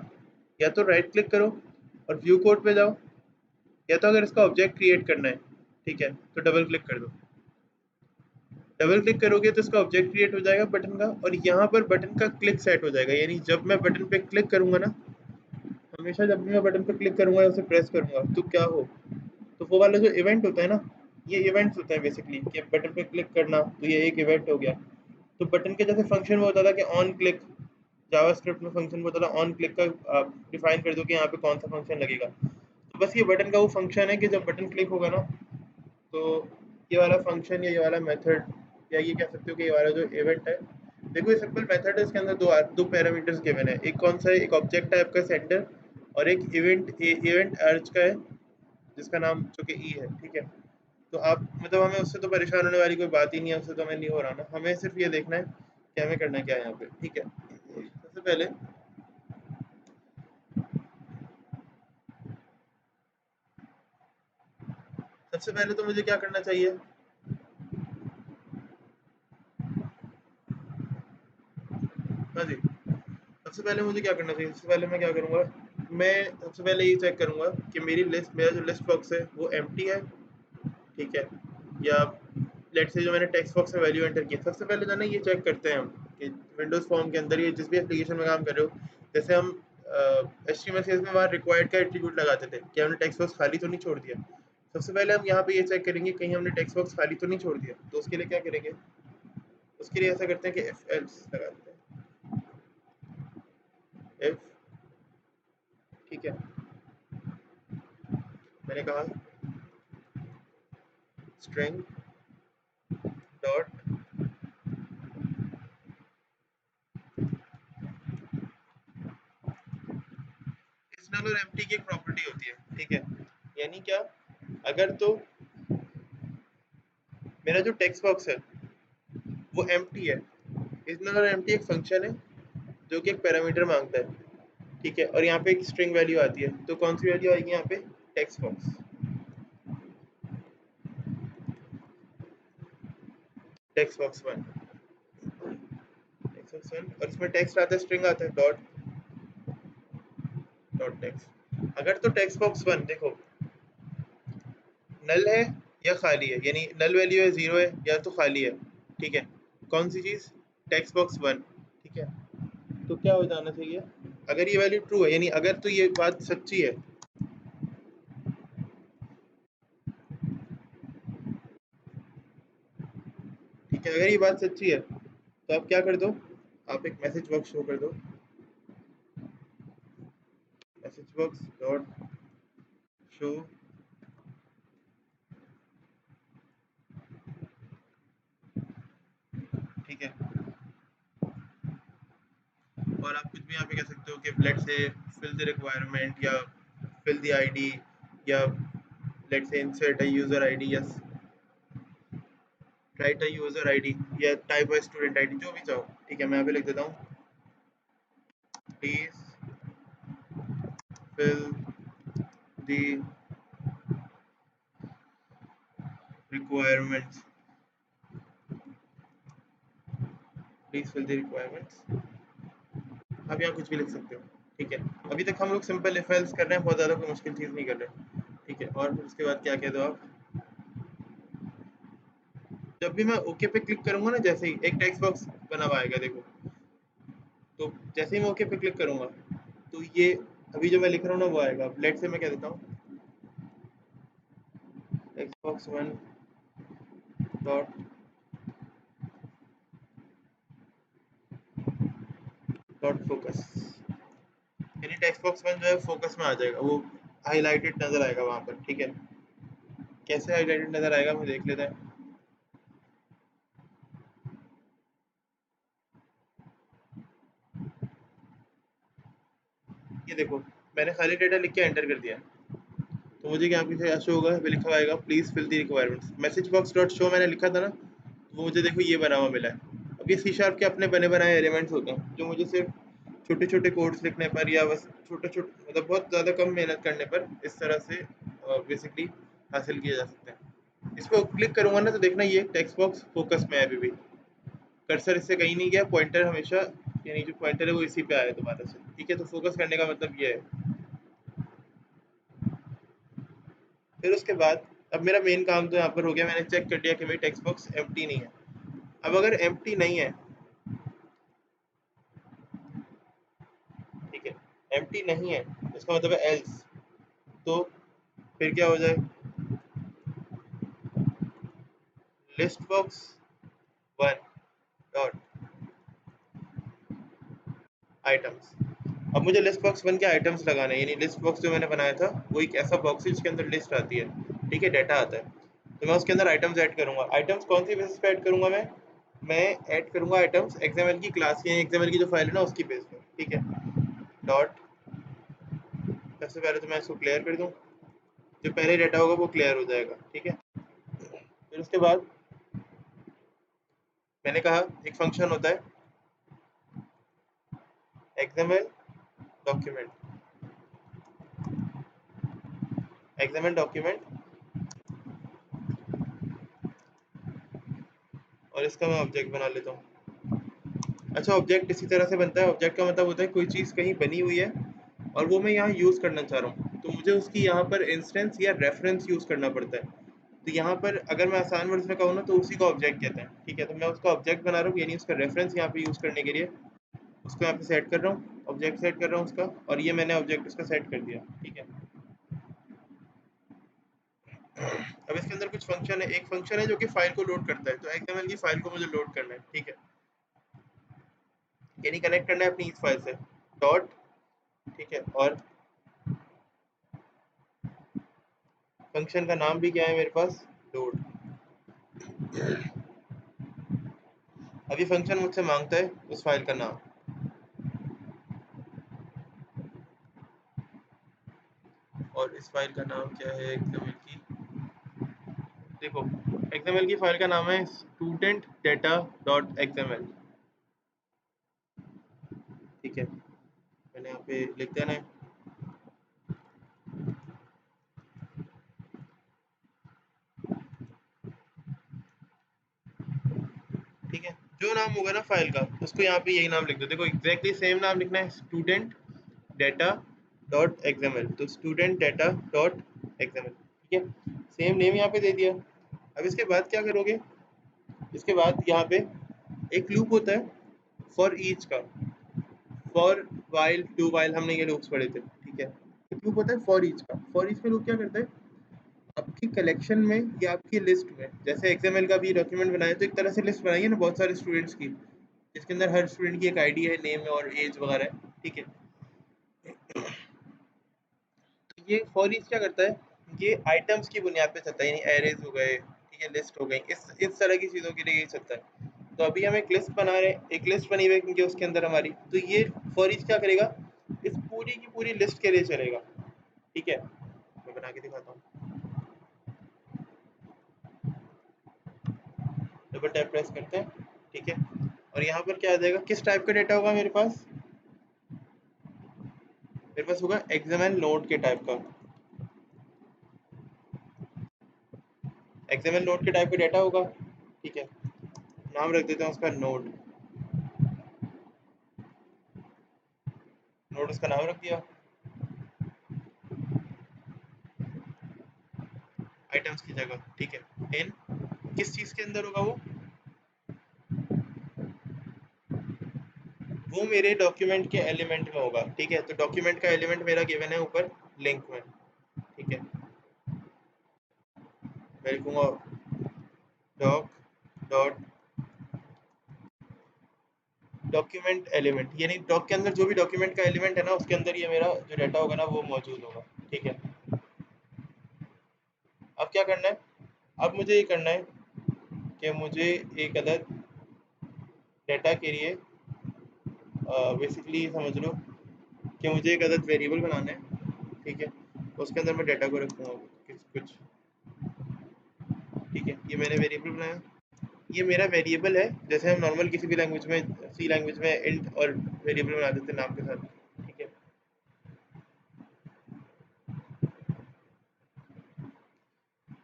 या तो राइट क्लिक करो और व्यू कोड पे जाओ, या तो अगर इसका ऑब्जेक्ट क्रिएट करना है, ठीक है, तो डबल क्लिक कर दो, डबल क्लिक करोगे तो इसका ऑब्जेक्ट क्रिएट हो जाएगा बटन का, और यहाँ पर बटन का क्लिक सेट हो जाएगा, यानी जब मैं बटन पे क्लिक करूंगा ना, हमेशा जब भी मैं बटन पे क्लिक करूंगा या उसे प्रेस करूंगा तो क्या हो, तो वो वाला जो इवेंट होता है ना, ये इवेंट्स होते हैं बेसिकली कि बटन पे क्लिक करना, तो ये एक इवेंट हो गया। तो बटन के जैसे फंक्शन में होता था कि ऑन क्लिक, जावास्क्रिप्ट में फंक्शन में होता था ऑन क्लिक का, आप डिफाइन कर दो कि यहाँ पे कौन सा फंक्शन लगेगा, तो बस ये बटन का वो फंक्शन है कि जब बटन क्लिक होगा ना, तो ये वाला फंक्शन या ये वाला मेथड, या ये कह सकते हो कि ये वाला जो इवेंट है, देखो ये सिंपल मेथड है, इसके अंदर दो पैरामीटर्स गिवन है, एक कौन सा है, एक ऑब्जेक्ट टाइप का सेंडर, और एक इवेंट अर्ज का है जिसका नाम जो कि ई है, ठीक है। तो आप मतलब हमें उससे तो परेशान होने वाली कोई बात ही नहीं है, उससे तो हमें नहीं हो रहा ना, हमें सिर्फ ये देखना है कि हमें करना क्या है यहाँ पे, ठीक है। सबसे पहले तो मुझे क्या करना चाहिए, हाँ जी, सबसे पहले मुझे क्या करना चाहिए, सबसे पहले मैं क्या करूँगा, मैं सबसे पहले ये चेक करूँगा कि मेरा जो लिस्ट बॉक्स है वो एम्प्टी है, ठीक है, या लेट्स से जो मैंने टेक्स्ट बॉक्स में वैल्यू एंटर की, सबसे पहले जो ना ये चेक करते हैं हम कि विंडोज़ फॉर्म के अंदर ये जिस भी एप्लीकेशन में काम कर रहे हो, जैसे हम HTML CSS में वहाँ रिक्वायर्ड का एट्रीब्यूट लगाते थे कि हमने टेक्स्ट बॉक्स खाली तो नहीं छोड़ दिया, सबसे पहले हम यहाँ पे ये चेक करेंगे कहीं हमने टेक्स्ट बॉक्स खाली तो नहीं छोड़ दिया, तो उसके लिए क्या करेंगे, उसके लिए ऐसा करते हैं कि if else लगा देते हैं, if, ठीक है, मैंने कहा स्ट्रिंग डॉट इस नल और एम्प्टी की एक प्रॉपर्टी होती है, ठीक है, यानी क्या, अगर तो मेरा जो टेक्स्ट बॉक्स है वो एम्प्टी है, इस नल और एम्प्टी एक फंक्शन है जो कि एक पैरामीटर मांगता है, ठीक है, और यहाँ पे एक स्ट्रिंग वैल्यू आती है, तो कौन सी वैल्यू आएगी यहाँ पे, text box, text box one, text box one, और इसमें टेक्स्ट आता है, स्ट्रिंग आता है डॉट, डॉट टेक्स्ट। अगर तो टेक्स्ट बॉक्स वन देखो नल है या खाली है, यानी नल वैल्यू है, जीरो है, या तो खाली है। ठीक है, कौन सी चीज? Text box one. ठीक है, तो क्या हो जाना चाहिए? अगर ये वैल्यू ट्रू है, यानी अगर तो ये बात सच्ची है, ठीक है, अगर ये बात सच्ची है तो आप क्या कर दो, आप एक मैसेज बॉक्स शो कर दो, मैसेज बॉक्स डॉट शो। ठीक है, और आप कुछ भी यहाँ पे कह सकते हो कि लेट से फिल द रिक्वायरमेंट, या फिल द आईडी, या लेट से इंसर्ट अ यूजर आईडी, या राइट अ यूजर आईडी, या टाइप अ स्टूडेंट आईडी, जो भी चाहो। ठीक है, मैं यहाँ पे लिख देता हूँ, please fill the requirements, please fill the requirements. आप यहाँ कुछ भी लिख सकते हो। ठीक है, अभी तक हम लोग सिंपल इफ एल्स कर रहे हैं, बहुत ज़्यादा कोई मुश्किल चीज़ नहीं कर रहे। ठीक है, और फिर उसके बाद क्या कह दो आप, जब भी मैं ओके पे क्लिक करूंगा ना, जैसे ही एक टेक्स्ट बॉक्स बना हुआ आएगा देखो, तो जैसे ही मैं ओके पे क्लिक करूंगा तो ये अभी जो मैं लिख रहा हूँ ना वो आएगा। लेट से मैं कह देता हूँ text box one dot dot focus, यानी टेक्स्ट बॉक्स वन जो है फोकस में आ जाएगा, वो हाईलाइटेड नजर आएगा वहां पर। ठीक है, कैसे हाईलाइटेड नजर आएगा मैं देख लेते हैं। ये देखो, मैंने खाली डेटा लिख के एंटर कर दिया, तो मुझे यहाँ पे शो होगा, लिखा हुआ आएगा please fill the requirements. Message box dot show मैंने लिखा था ना, तो वो मुझे देखो ये बना हुआ मिला है। अब ये सी शार्प के अपने बने बनाए एलिमेंट्स होते हैं, जो मुझे सिर्फ छोटे छोटे कोड्स लिखने पर, या बस छोटे छोटे मतलब बहुत ज़्यादा कम मेहनत करने पर इस तरह से बेसिकली हासिल किए जा सकते हैं। इस पर क्लिक करूंगा ना तो देखना ये टेक्स्ट बॉक्स फोकस में है अभी भी, कर्सर इससे कहीं नहीं गया, पॉइंटर हमेशा, यानी जो पॉइंटर है वो इसी पे आया दोबारा से। ठीक है, तो फोकस करने का मतलब ये है। फिर उसके बाद अब मेरा मेन काम तो यहाँ पर हो गया, मैंने चेक कर दिया कि भाई टेक्स्ट बॉक्स एम्प्टी नहीं है। अब अगर एम्प्टी नहीं है, ठीक है, एम्प्टी नहीं है, इसका मतलब है एल्स, तो फिर क्या हो जाए, list box one dot items. अब मुझे लिस्ट बॉक्स वन के आइटम्स लगाने हैं, यानी लिस्ट बॉक्स जो मैंने बनाया था वो एक ऐसा बॉक्स है जिसके अंदर लिस्ट आती है। ठीक है, डाटा आता है, तो मैं उसके अंदर आइटम्स ऐड करूंगा। आइटम्स कौन सी बेसिस पे ऐड करूंगा मैं ऐड करूंगा आइटम्स एक्सएमएल की क्लास की, एक्सएमएल की जो फाइल है ना उसकी बेस पर। ठीक है, डॉट, सबसे पहले तो मैं इसको क्लियर कर दूं, जो पहले डाटा होगा वो क्लियर हो जाएगा। ठीक है, फिर उसके बाद मैंने कहा एक फंक्शन होता है एक्सएमएल डॉक्यूमेंट, एक्सएमएल डॉक्यूमेंट, और इसका मैं ऑब्जेक्ट बना लेता हूँ। अच्छा, ऑब्जेक्ट इसी तरह से बनता है, ऑब्जेक्ट का मतलब होता है कोई चीज़ कहीं बनी हुई है और वो मैं यहाँ यूज़ करना चाह रहा हूँ, तो मुझे उसकी यहाँ पर इंस्टेंस या रेफरेंस यूज़ करना पड़ता है। तो यहाँ पर अगर मैं आसान वर्ड्स में कहूँ ना तो उसी को ऑब्जेक्ट कहते हैं। ठीक है, तो मैं उसका ऑब्जेक्ट बना रहा हूँ, यानी उसका रेफरेंस यहाँ पे यूज़ करने के लिए उसको यहाँ पे सेट कर रहा हूँ, ऑब्जेक्ट सेट कर रहा हूँ उसका, और ये मैंने ऑब्जेक्ट उसका सेट कर दिया। ठीक है, अब इसके अंदर कुछ फंक्शन है, एक फंक्शन है जो कि फाइल को लोड करता है, तो एक्सएमएल की फाइल को मुझे लोड करना है। ठीक है, यानी कनेक्ट करना है अपनी इस फाइल से, डॉट, ठीक है, और फंक्शन का नाम भी क्या है मेरे पास, लोड। अब ये फंक्शन मुझसे मांगता है उस फाइल का नाम, और इस फाइल का नाम क्या है एक्सएमएल की, देखो एक्सएमएल की फाइल का नाम है स्टूडेंट डेटा डॉट एक्सएमएल। ठीक है, मैंने यहाँ पे लिख देना है। ठीक है, जो नाम होगा ना फाइल का उसको यहाँ पे यही नाम लिख दो। देखो एग्जैक्टली सेम नाम लिखना है, स्टूडेंट डेटा डॉट एक्सएमएल, तो स्टूडेंट डाटा डॉट एक्सएमएल, ठीक है। सेम नेम यहाँ पे दे दिया। अब इसके बाद क्या करोगे, इसके बाद यहाँ पे एक लूप होता है फॉर ईच का, फॉर वाइल टू वाइल, हमने ये लूप्स पढ़े थे, ठीक है। एक लूप होता है फॉर ईच का। फॉर ईच में लूप क्या करता है, आपकी कलेक्शन में या आपकी लिस्ट में, जैसे एक्सएमएल का भी डॉक्यूमेंट बनाया तो एक तरह से लिस्ट बनाई है ना बहुत सारे स्टूडेंट्स की, जिसके अंदर हर स्टूडेंट की एक आईडी है, नेम है और एज वगैरह है, ठीक है। तो ये फॉर ईच क्या करता है, ये आइटम्स की बुनियाद पे चलता है, यानी एरेज हो गए, ठीक है, लिस्ट हो गई, इस तरह की चीज़ों के लिए ये चलता है। तो अभी हम एक लिस्ट बना रहे हैं, एक लिस्ट बनी हुई है क्योंकि उसके अंदर हमारी, तो ये फॉर ईच क्या करेगा, इस पूरी की पूरी लिस्ट के लिए चलेगा, ठीक है। मैं बना के दिखाता हूँ। डबल टैप प्रेस करते हैं, ठीक है। और यहाँ पर क्या आ जाएगा, किस टाइप का डेटा होगा मेरे पास, मेरे पास होगा एक्सएमएल नोड के टाइप का, एक्सएमएल नोड के टाइप का डेटा होगा, ठीक है। नाम रख देते हैं उसका नोड, नोड उसका नाम रख दिया, आइटम्स की जगह, ठीक है। इन किस चीज़ के अंदर होगा वो मेरे डॉक्यूमेंट के एलिमेंट में होगा, ठीक है। तो डॉक्यूमेंट का एलिमेंट मेरा गिवन है ऊपर लिंक में, ठीक है। मैं लिखूंगा डॉक डॉट डॉक्यूमेंट एलिमेंट, यानी डॉक के अंदर जो भी डॉक्यूमेंट का एलिमेंट है ना, उसके अंदर ये मेरा जो डाटा होगा ना वो मौजूद होगा, ठीक है। अब क्या करना है, अब मुझे ये करना है कि मुझे एक अदद डाटा के लिए, बेसिकली समझ लो कि मुझे एक अदद वेरिएबल बनाना है, ठीक है। उसके अंदर मैं डाटा को रखूँगा कुछ कुछ, ठीक है। ये मैंने वेरिएबल बनाया, ये मेरा वेरिएबल है, जैसे हम नॉर्मल किसी भी लैंग्वेज में, सी लैंग्वेज में इंट और वेरिएबल बना देते हैं नाम के साथ, ठीक है।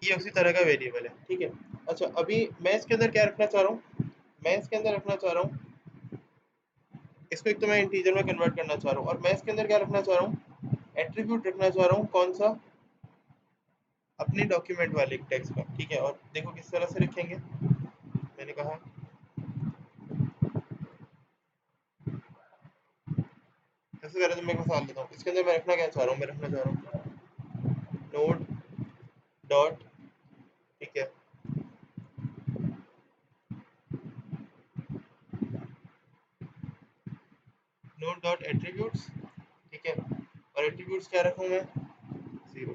ये उसी तरह का वेरिएबल है, ठीक है। अच्छा, अभी मैं इसके अंदर क्या रखना चाह रहा हूँ, मैं इसके अंदर रखना चाह रहा हूँ, इसको एक तो मैं इंटीजर में कन्वर्ट करना चाह रहा हूँ, और मैं इसके अंदर क्या रखना चाह रहा हूँ, एट्रीब्यूट रखना चाह रहा हूँ, कौन सा, अपने डॉक्यूमेंट वाले टेक्स्ट का, ठीक है। और देखो किस तरह से रखेंगे, मैंने कहा सबसे पहले तो मैं मिसाल लेता हूँ, इसके अंदर मैं रखना क्या चाह रहा हूँ, मैं रखना चाह रहा हूँ नोड डॉट, ठीक है, नोड डॉट एट्रीब्यूट्स, ठीक है। और एट्रीब्यूट्स क्या रखूँ मैं, जीरो,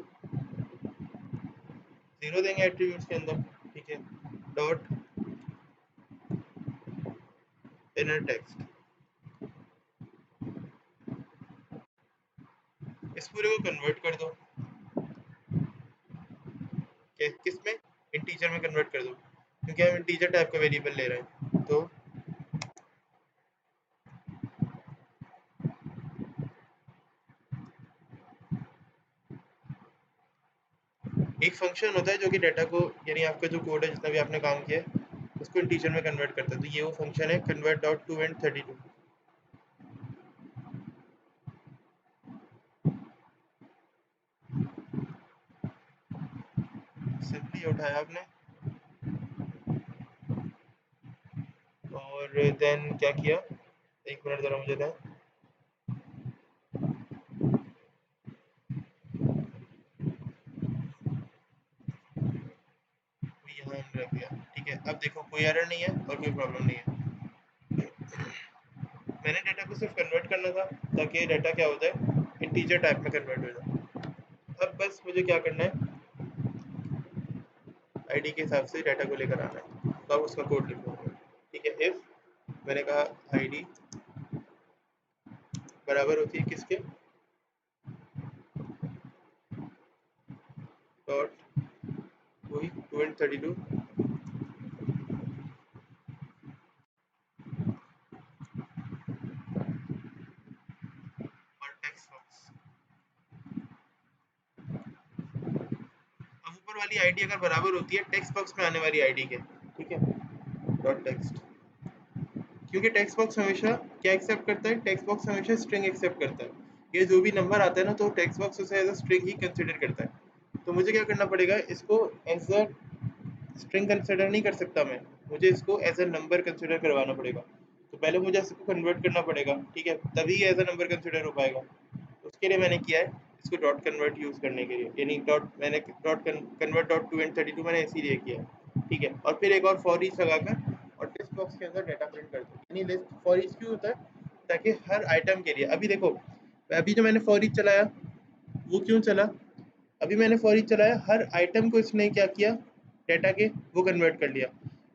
जीरो देंगे एट्रीब्यूट्स के अंदर, ठीक है। डॉट इनर टेक्स्ट, इस पूरे को कन्वर्ट कर दो, किस में, इंटीजर में कन्वर्ट कर दो, क्योंकि हम इंटीजर टाइप का वेरिएबल ले रहे हैं। तो एक फंक्शन होता है जो कि डाटा को, यानी आपका जो कोड है जितना भी आपने काम किया है उसको इंटीजर में कन्वर्ट करता है, तो ये वो फंक्शन है convert dot to and 32, simply उठाया आपने, और देन क्या किया, एक मिनट जरा मुझे दें, यहाँ हमने रख दिया, ठीक है। अब देखो कोई एरर नहीं है और कोई प्रॉब्लम नहीं है। मैंने डाटा को सिर्फ कन्वर्ट करना था ताकि डाटा क्या होता है, इंटीजर टाइप में कन्वर्ट हो जाए। अब बस मुझे क्या करना है, आईडी के हिसाब से डाटा को लेकर आना है, तो अब उसका कोड लिखूंगा, ठीक है। इफ मैंने कहा आईडी बराबर होती है किसके, डॉट वही 2 and 32 और टेक्स्ट बॉक्स। अब ऊपर वाली आईडी अगर बराबर होती है टेक्स्ट बॉक्स में आने वाली आईडी के, ठीक है, डॉट टेक्स्ट, क्योंकि टेक्स्ट बॉक्स हमेशा क्या एक्सेप्ट करता है, टेक्स्ट बॉक्स हमेशा स्ट्रिंग एक्सेप्ट करता है, ये जो भी नंबर आता है ना तो टेक्स्ट बॉक्स उसे एज अ स्ट्रिंग ही कंसिडर करता है। तो मुझे क्या करना पड़ेगा, इसको एज अ स्ट्रिंग कंसिडर नहीं कर सकता मैं, मुझे इसको एज अ नंबर कंसिडर करवाना पड़ेगा। तो पहले मुझे इसको कन्वर्ट करना पड़ेगा, ठीक है, तभी एज अ नंबर कंसिडर हो पाएगा। उसके लिए मैंने किया है इसको डॉट कन्वर्ट यूज़ करने के लिए, यानी डॉट मैंने dot convert dot to and 32 मैंने इसीलिए किया है, ठीक है। और फिर एक और फॉर ईच लगाकर और लिस्ट बॉक्स के अंदर डाटा प्रिंट कर दो। यानी लिस्ट फॉर ईच क्यों होता है, ताकि हर आइटम के लिए, अभी देखो अभी जो मैंने फॉर ईच चलाया वो क्यों चला, अभी मैंने फॉर ईच चलाया, हर आइटम को इसने क्या किया, डाटा के वो कन्वर्ट कर लिया।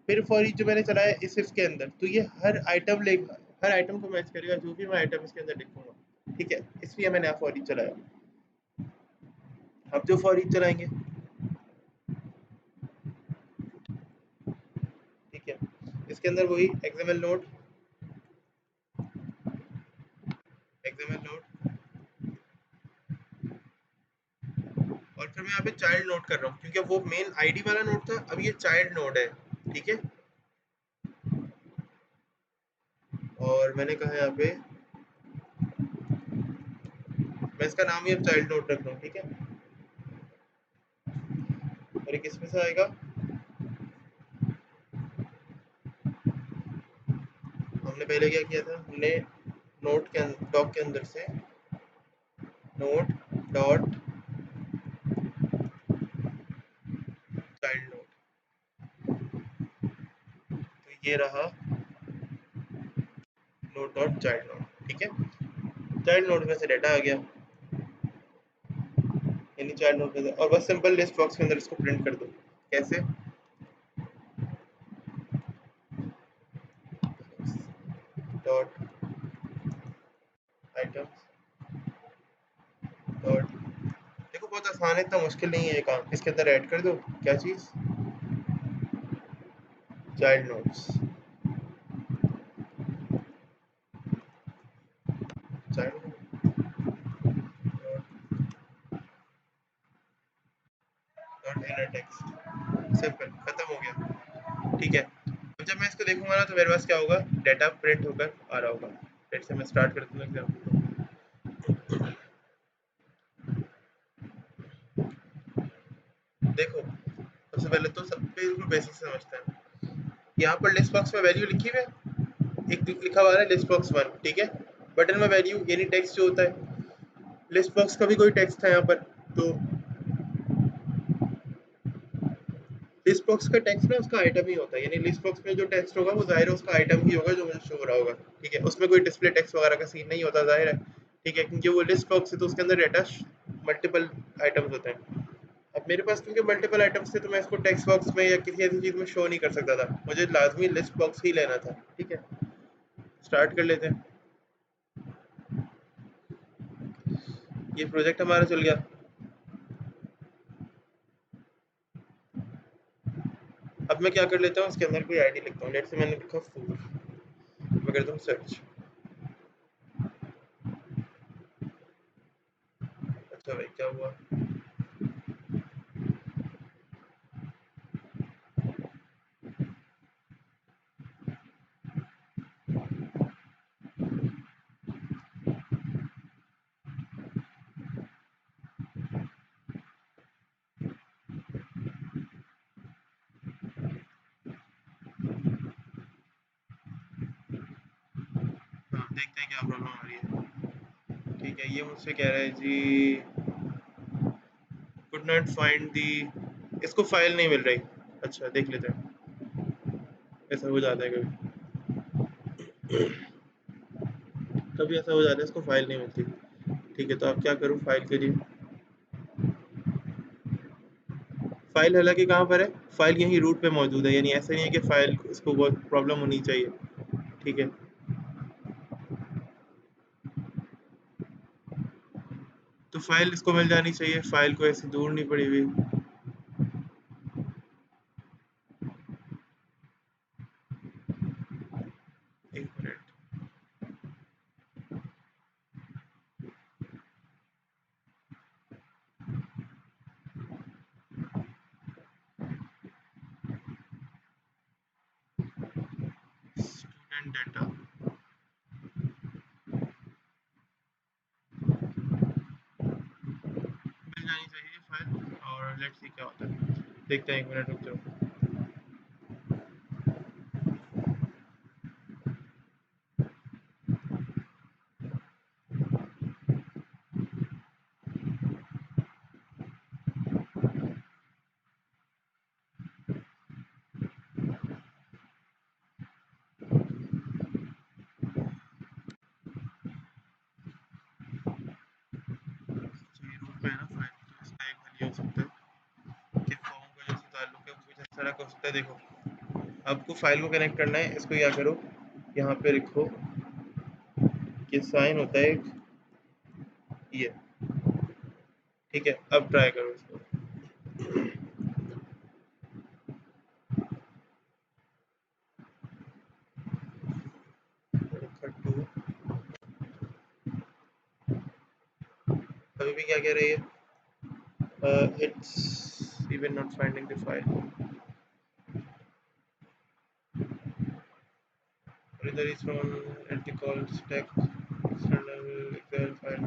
फिर फॉर ईच जो मैंने चलाया इस इफ के अंदर, तो ये हर आइटम लेगा, हर आइटम को मैच करेगा जो भी मैं आइटम इसके अंदर लिखूंगा, ठीक है। इसलिए मैंने फॉर ईच चलाया। अब जो फॉर ईच चलाएंगे, ठीक है, इसके अंदर वही एक्सएमएल नोड, एक्सएमएल नोड, और फिर मैं यहाँ पे चाइल्ड नोड कर रहा हूँ क्योंकि वो मेन आईडी वाला नोड था, अब ये चाइल्ड नोड है, ठीक है। और मैंने कहा यहाँ पे मैं इसका नाम ही अब चाइल्ड नोड रख रहा हूँ, ठीक है। और ये किस में से आएगा, हमने पहले क्या किया था, हमने नोट के डॉक के अंदर से नोट डॉट चाइल्ड नोड, तो ये रहा नोट डॉट चाइल्ड नोड, ठीक है। चाइल्ड नोड में से डाटा आ गया, यानी चाइल्ड नोड में से, और बस सिंपल लिस्ट बॉक्स के अंदर इसको प्रिंट कर दो। कैसे, डॉट आइटम्स डॉट, देखो बहुत आसान है, इतना मुश्किल नहीं है ये काम। इसके अंदर ऐड कर दो क्या चीज़, child nodes, child dot inner text, simple, खत्म हो गया, ठीक है। अब जब मैं इसको देखूंगा ना तो मेरे पास क्या होगा, डाटा प्रिंट होकर आ रहा होगा। लेट्स से मैं स्टार्ट कर दूंगा एग्जाम्पल को। देखो सबसे पहले तो सब बिल्कुल बेसिक से समझते हैं। यहाँ पर लिस्ट बॉक्स में वैल्यू लिखी हुई है, एक लिखा हुआ है लिस्ट बॉक्स वन, ठीक है। बटन में वैल्यू यानी टेक्स्ट जो होता है, लिस्ट बॉक्स का भी कोई टेक्स्ट है यहाँ पर, तो लिस्ट बॉक्स का टेक्स्ट ना उसका आइटम ही होता है, यानी लिस्ट बॉक्स में जो टेक्स्ट होगा वो जाहिर है उसका आइटम ही होगा जो मुझे शो हो रहा होगा, ठीक है। उसमें कोई डिस्प्ले टेक्स्ट वगैरह का सीन नहीं होता, जाहिर है, ठीक है, क्योंकि वो लिस्ट बॉक्स है तो उसके अंदर डाटा मल्टीपल आइटम्स होते हैं। अब मेरे पास क्योंकि मल्टीपल आइटम्स थे तो मैं इसको टेक्स्ट बॉक्स में या किसी ऐसी चीज़ में शो नहीं कर सकता था, मुझे लाजमी लिस्ट बॉक्स ही लेना था, ठीक है। स्टार्ट कर लेते हैं, ये प्रोजेक्ट हमारा चल गया। अब मैं क्या कर लेता हूँ, इसके अंदर कोई आईडी लिखता हूँ, लेट से मैंने लिखा फूड, मैं करता हूँ सर्च। अच्छा भाई क्या हुआ, हाँ देखते हैं क्या प्रॉब्लम आ रही है, ठीक है। ये मुझसे कह रहा है जी कुड नॉट फाइंड दी, इसको फाइल नहीं मिल रही। अच्छा देख लेते हैं, ऐसा हो जाता है कभी, कभी ऐसा हो जाता है, इसको फाइल नहीं मिलती, ठीक है। तो आप क्या करूँ फाइल के लिए, फाइल हालांकि कहाँ पर है, फाइल यहीं रूट पे मौजूद है, यानी ऐसा नहीं है कि फाइल इसको बहुत प्रॉब्लम होनी चाहिए, ठीक है। तो फाइल इसको मिल जानी चाहिए, फाइल को ऐसे दूर नहीं पड़ी हुई। एक मिनट, स्टूडेंट डाटा, सी क्या होता है। देखते हैं, 1 मिनट रुक जाओ। अच्छा, ये रूट पे है ना फाइल, तो इसका एक हल ये हो सकता है कि फॉर्म का जैसे ताल्लुक है वो कुछ इस तरह का हो सकता है। देखो, आपको फाइल को कनेक्ट करना है, इसको क्या करो, यहाँ पे लिखो कि साइन होता है एक ये, ठीक है। अब ट्राई करो इसको। खट्टू अभी भी क्या कह रही है? It's even not finding the file, whether it's from article stack external excel file.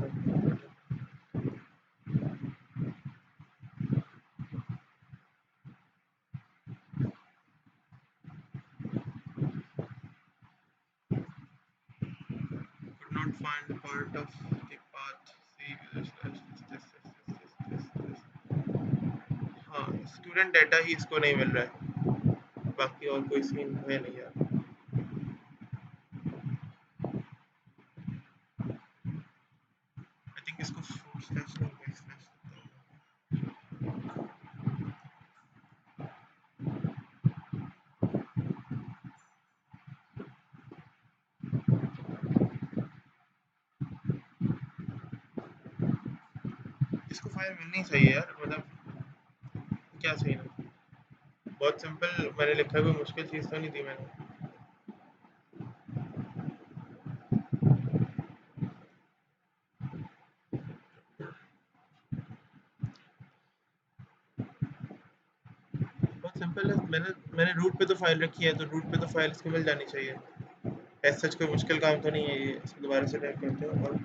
Could not find the part of the path c this. हाँ, स्टूडेंट डाटा ही इसको नहीं मिल रहा है, बाकी और कोई सीन है नहीं यार। आई थिंक इसको फोर स्लैश नहीं बैक स्लैश इसको फाइल मिलनी चाहिए यार, मतलब क्या सीन है। बहुत सिंपल मैंने लिखा है, कोई मुश्किल चीज़ तो नहीं दी मैंने। बहुत सिंपल है, मैंने रूट पे तो फाइल रखी है, तो रूट पे तो फाइल इसको मिल जानी चाहिए। एज सच कोई मुश्किल काम तो नहीं है ये। इसको दोबारा से टाइप करते हैं और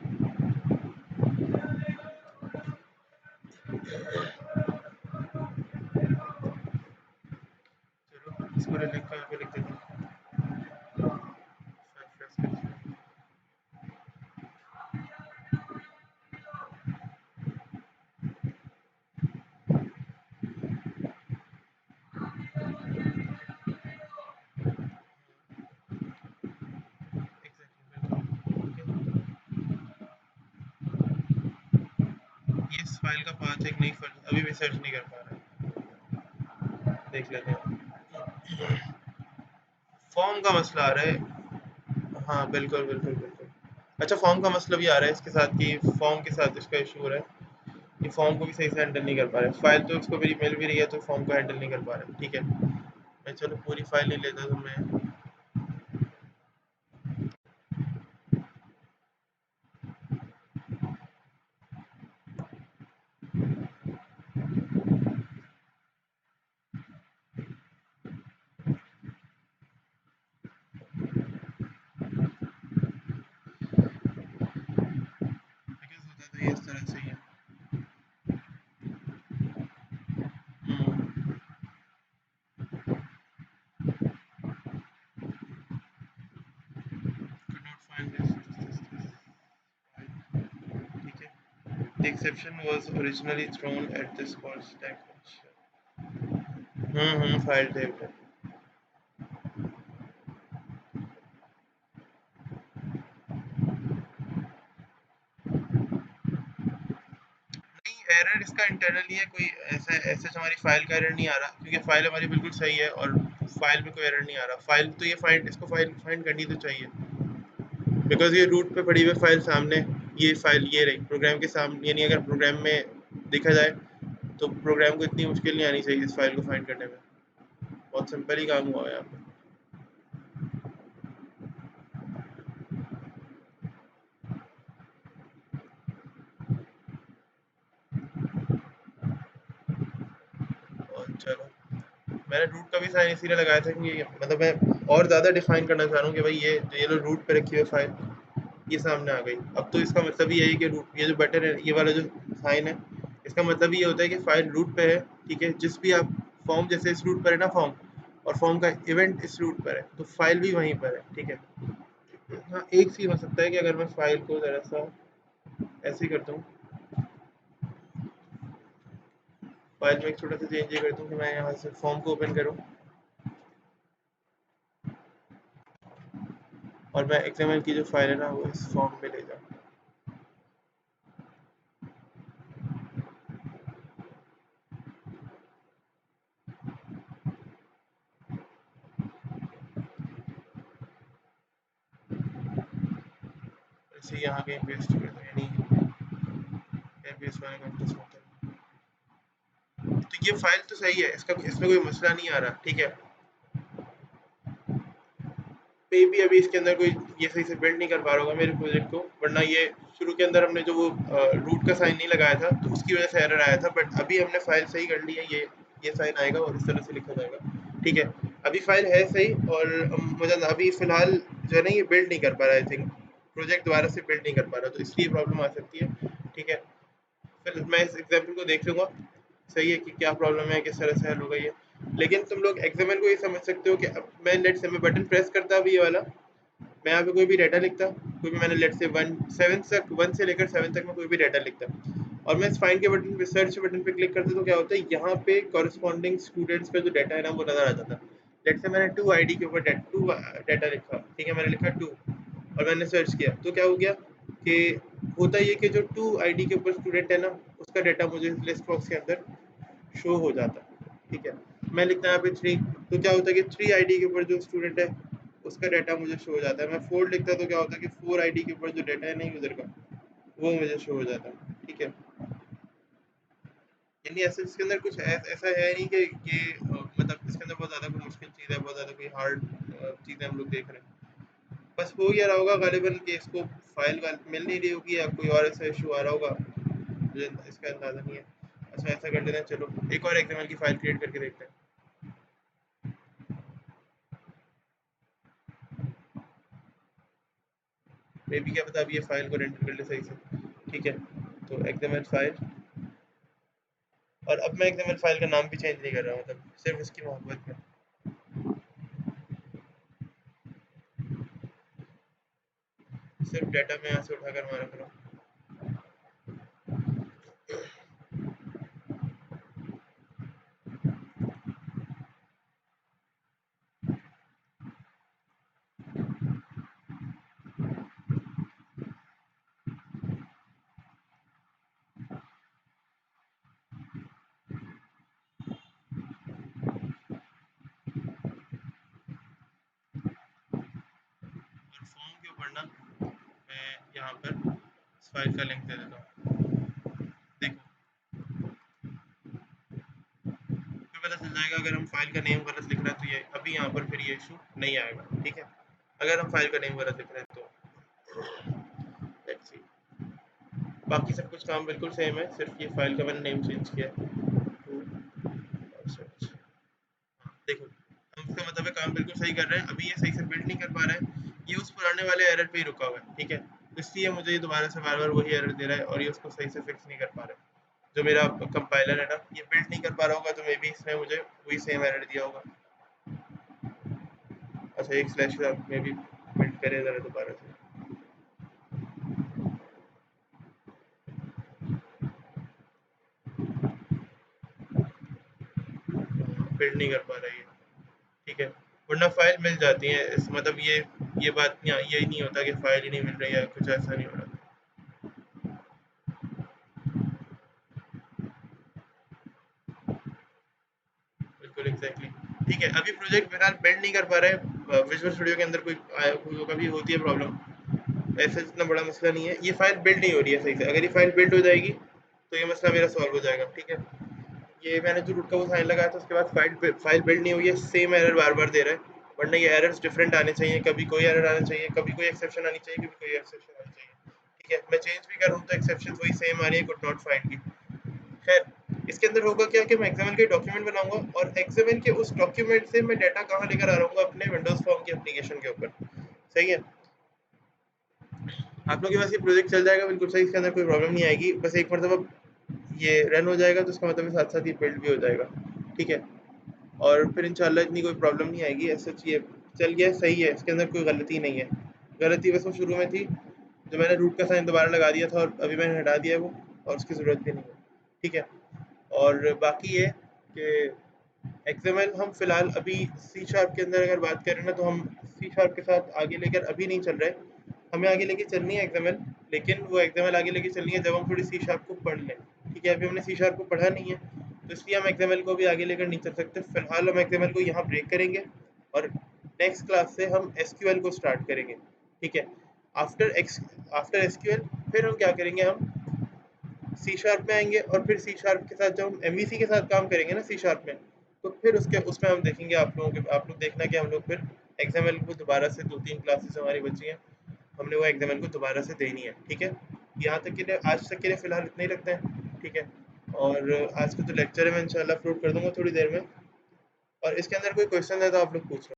चलो इस पूरे लिंक को यहाँ पे लिख देते हैं। सरफेस करते हैं। एग्जैक्टली, बिल्कुल। ये इस फाइल का पाथ एक नहीं, अभी भी सर्च नहीं कर पा रहा है। देख लेते हैं। फॉर्म का मसला आ रहा है। हाँ बिल्कुल बिल्कुल बिल्कुल। अच्छा, फॉर्म का मतलब ये आ रहा है इसके साथ कि फॉर्म के साथ इसका इशू हो रहा है कि फॉर्म को भी सही से हैंडल नहीं कर पा रहे। फाइल तो इसको मेरी मिल भी रही है, तो फॉर्म को हैंडल नहीं कर पा रहे। ठीक है, मैं चलो पूरी फाइल नहीं लेता, तो मैं बिकॉज होता तो ये इस तरह से ही है। हम्म, could not find this file। ठीक है, the exception was originally thrown at this call stack function। File tab है। नहीं, एरर इसका इंटरनली है, कोई ऐसा ऐसे हमारी फाइल का एरर नहीं आ रहा, क्योंकि फाइल हमारी बिल्कुल सही है और फाइल में कोई एरर नहीं आ रहा। फाइल तो ये फाइंड, इसको फाइल फाइंड करनी तो चाहिए, बिकॉज ये रूट पे पड़ी हुई फाइल सामने, ये फाइल ये रही प्रोग्राम के सामने, यानी अगर प्रोग्राम में देखा जाए तो प्रोग्राम को इतनी मुश्किल नहीं आनी चाहिए इस फाइल को फाइंड करने में। बहुत सिंपल ही काम हुआ है यहाँ पे। और चलो, मैंने रूट का भी साइन इसीलिए लगाया था कि मतलब मैं और ज़्यादा डिफाइन करना चाह रहा हूँ कि भाई ये लो रूट पे रखी हुई फाइल ये सामने आ गई। अब तो इसका मतलब ये है कि रूट, ये जो बटन है, ये वाला जो साइन है, इसका मतलब ये होता है कि फाइल रूट पे है, ठीक है, जिस भी आप फॉर्म जैसे इस रूट पर है ना फॉर्म, और फॉर्म का इवेंट इस रूट पर है, तो फाइल भी वहीं पर है, ठीक है। हाँ, एक सीन हो सकता है कि अगर मैं फाइल को जरा सा ऐसे ही करता हूँ, फाइल में एक छोटा सा चेंज ये करता हूँ कि मैं यहाँ से फॉर्म को ओपन करूँ और मैं XML की जो फाइल है ना वो इस फॉर्म में ले जाऊँ। ऐसे ही यहाँ कहीं पेस्ट कर दूँ, यानी पेस्ट वाले का इंटरेस्ट होता है। तो ये फाइल तो सही है, इसका इसमें कोई मसला नहीं आ रहा, ठीक है। मे बी अभी इसके अंदर कोई ये सही से बिल्ड नहीं कर पा रहा होगा मेरे प्रोजेक्ट को, वरना ये शुरू के अंदर हमने जो वो रूट का साइन नहीं लगाया था तो उसकी वजह से एरर आया था, बट अभी हमने फाइल सही कर ली है, ये साइन आएगा और इस तरह से लिखा जाएगा, ठीक है। अभी फाइल है सही, और मुझे अभी फिलहाल जो है ना ये बिल्ड नहीं कर पा रहा है, आई थिंक प्रोजेक्ट दोबारा से बिल्ड नहीं कर पा रहा, तो इसलिए प्रॉब्लम आ सकती है, ठीक है। फिर मैं इस एग्जाम्पल को देख लूंगा सही है कि क्या प्रॉब्लम है, किस तरह से हल होगा ये। लेकिन तुम लोग XML को ये समझ सकते हो कि अब मैं लेट से मैं बटन प्रेस करता अभी ये वाला, मैं यहाँ पे कोई भी डाटा लिखता, कोई भी मैंने लेट से 1 से लेकर 7 तक मैं कोई भी डाटा लिखता, और मैं इस फाइंड के बटन पे, सर्च बटन पे क्लिक करता, तो क्या होता है यहाँ पे कॉरेस्पॉन्डिंग स्टूडेंट्स का जो डाटा है ना वो नजर आ जाता। लेट से मैंने 2 ID के ऊपर टू डाटा लिखा, ठीक है, मैंने लिखा 2 और मैंने सर्च किया, तो क्या हो गया कि होता ये कि जो 2 ID के ऊपर स्टूडेंट है ना उसका डाटा मुझे लिस्ट बॉक्स के अंदर शो हो जाता है, ठीक है। मैं लिखता यहाँ पे 3, तो क्या होता है कि 3 ID के ऊपर जो स्टूडेंट है उसका डाटा मुझे शो हो जाता है। मैं 4 लिखता तो क्या होता है कि 4 ID के ऊपर जो डाटा है ना यूजर का वो मुझे शो हो जाता है, ठीक है। यानी ऐसे इसके अंदर कुछ ऐसा है नहीं कि मतलब इसके अंदर बहुत ज़्यादा कोई मुश्किल चीज़ है, बहुत ज़्यादा कोई हार्ड चीज़ें हम लोग देख रहे हैं। बस हो गया रहा होगा गालिबन कि इसको फाइल मिल नहीं रही होगी या कोई और ऐसा इशू आ रहा होगा, मुझे इसका अंदाज़ा नहीं है। अच्छा ऐसा कर लेते हैं, चलो एक और XML की फाइल क्रिएट करके देखते हैं। मे बी क्या पता अभी ये फाइल को रेंडर कर ले सही से, ठीक है। तो XML फाइल, और अब मैं XML फाइल का नाम भी चेंज नहीं कर रहा हूँ, मतलब सिर्फ इसकी मोहब्बत में सिर्फ डाटा में यहाँ से उठाकर वहाँ रख रहा हूँ। और फॉर्म के ऊपर ना मैं यहाँ पर इस फाइल का लिंक दे देता हूँ, देखो फिर पता चल जाएगा अगर हम फाइल का नेम गलत लिख रहे हैं तो ये अभी यहाँ पर फिर ये इशू नहीं आएगा, ठीक है। अगर हम फाइल का नेम गलत लिख रहे हैं तो लेट्स सी, बाकी सब कुछ काम बिल्कुल सेम है, सिर्फ ये फाइल का मैंने नेम चेंज किया है और सर्च। देखो हम इसका मतलब है काम बिल्कुल सही कर रहे हैं, अभी ये सही से बिल्ड नहीं कर पा रहे हैं, ये उस पुराने वाले एरर पे ही रुका हुआ है, ठीक है। तो इसलिए मुझे ये दोबारा से बार बार वही एरर दे रहा है और ये उसको सही से फिक्स नहीं कर पा रहा है। जो मेरा कंपाइलर है ना ये बिल्ड नहीं कर पा रहा होगा, तो मे बी इसने मुझे वही सेम एरर दिया होगा। अच्छा एक स्लैश में भी बिल्ड करे जरा दोबारा से, बिल्ड नहीं कर पा रहा है, ठीक है। वरना फाइल मिल जाती है, इस मतलब ये बात नहीं, यही नहीं होता कि फाइल ही नहीं मिल रही है, कुछ ऐसा नहीं हो रहा। बिल्कुल एग्जैक्टली, ठीक है। अभी प्रोजेक्ट फिलहाल बिल्ड नहीं कर पा रहे हैं, विजुअल स्टूडियो के अंदर कोई कभी होती है प्रॉब्लम, ऐसा इतना बड़ा मसला नहीं है। ये फाइल बिल्ड नहीं हो रही है सही से, अगर ये फाइल बिल्ड हो जाएगी तो ये मसला मेरा सॉल्व हो जाएगा, ठीक है। ये मैंने जो रूट का वो साइन लगाया था उसके बाद फाइल बिल्ड नहीं हुई है, सेम एरर बार बार दे रहा है, वरना ये एरर्स डिफरेंट आने चाहिए, कभी कोई एरर आना चाहिए, कभी कोई एक्सेप्शन आनी चाहिए, कभी कोई एक्सेप्शन आनी चाहिए, ठीक है। मैं चेंज भी करूँ तो एक्सेप्शन वही सेम आ रही है, कुड नॉट फाइंड की। खैर इसके अंदर होगा क्या कि मैं एक्सएमएल के डॉक्यूमेंट बनाऊंगा और एक्सएमएल के उस डॉक्यूमेंट से मैं डाटा कहाँ लेकर आ रहा हूँ अपने विंडोज फॉर्म की एप्लीकेशन के ऊपर, सही है। आप लोगों के पास ये प्रोजेक्ट चल जाएगा बिल्कुल सही, इसके अंदर कोई प्रॉब्लम नहीं आएगी, बस एक मरतबा ये रन हो जाएगा तो उसका मतलब है साथ-साथ ये बिल्ड भी हो जाएगा, ठीक है? और फिर इंशाल्लाह इतनी कोई प्रॉब्लम नहीं आएगी, ऐसा ये चल गया सही है, इसके अंदर कोई गलती नहीं है। गलती बस वो शुरू में थी, जो मैंने रूट का साइन दोबारा लगा दिया था और अभी मैंने हटा दिया है वो और उसकी ज़रूरत भी नहीं है, ठीक है? और बाकी ये कि एक्सएमएल हम फ़िलहाल अभी सी शार्प के अंदर अगर बात करें ना तो हम सी शार्प के साथ आगे लेकर अभी नहीं चल रहे। हमें आगे लेके चलनी है एक्सएमएल, लेकिन वो एक्सएमएल आगे लेके चलनी है जब हम थोड़ी सी शार्प को पढ़ लें, ठीक है? अभी हमने सी शार्प को पढ़ा नहीं है, तो इसलिए हम एक्सएमएल को भी आगे लेकर नहीं चल सकते। फ़िलहाल हम एक्सएमएल को यहाँ ब्रेक करेंगे और नेक्स्ट क्लास से हम एसक्यूएल को स्टार्ट करेंगे, ठीक है? आफ्टर एसक्यूएल फिर हम क्या करेंगे, हम सी शार्प में आएँगे और फिर सी शार्प के साथ जब हम एमवीसी के साथ काम करेंगे ना सी शार्प में, तो फिर उसके उसमें हम देखेंगे आप लोग देखना कि हम लोग फिर एक्सएमएल को दोबारा से 2-3 क्लासेस हमारी बची हैं, हमने वो एक्सएमएल को दोबारा से देनी है, ठीक है? यहाँ तक के लिए आज तक के लिए फ़िलहाल इतना ही रखते हैं, ठीक है? और आज का जो लेक्चर है मैं इंशाल्लाह अपलोड कर दूँगा थोड़ी देर में और इसके अंदर कोई क्वेश्चन है तो आप लोग पूछ लो।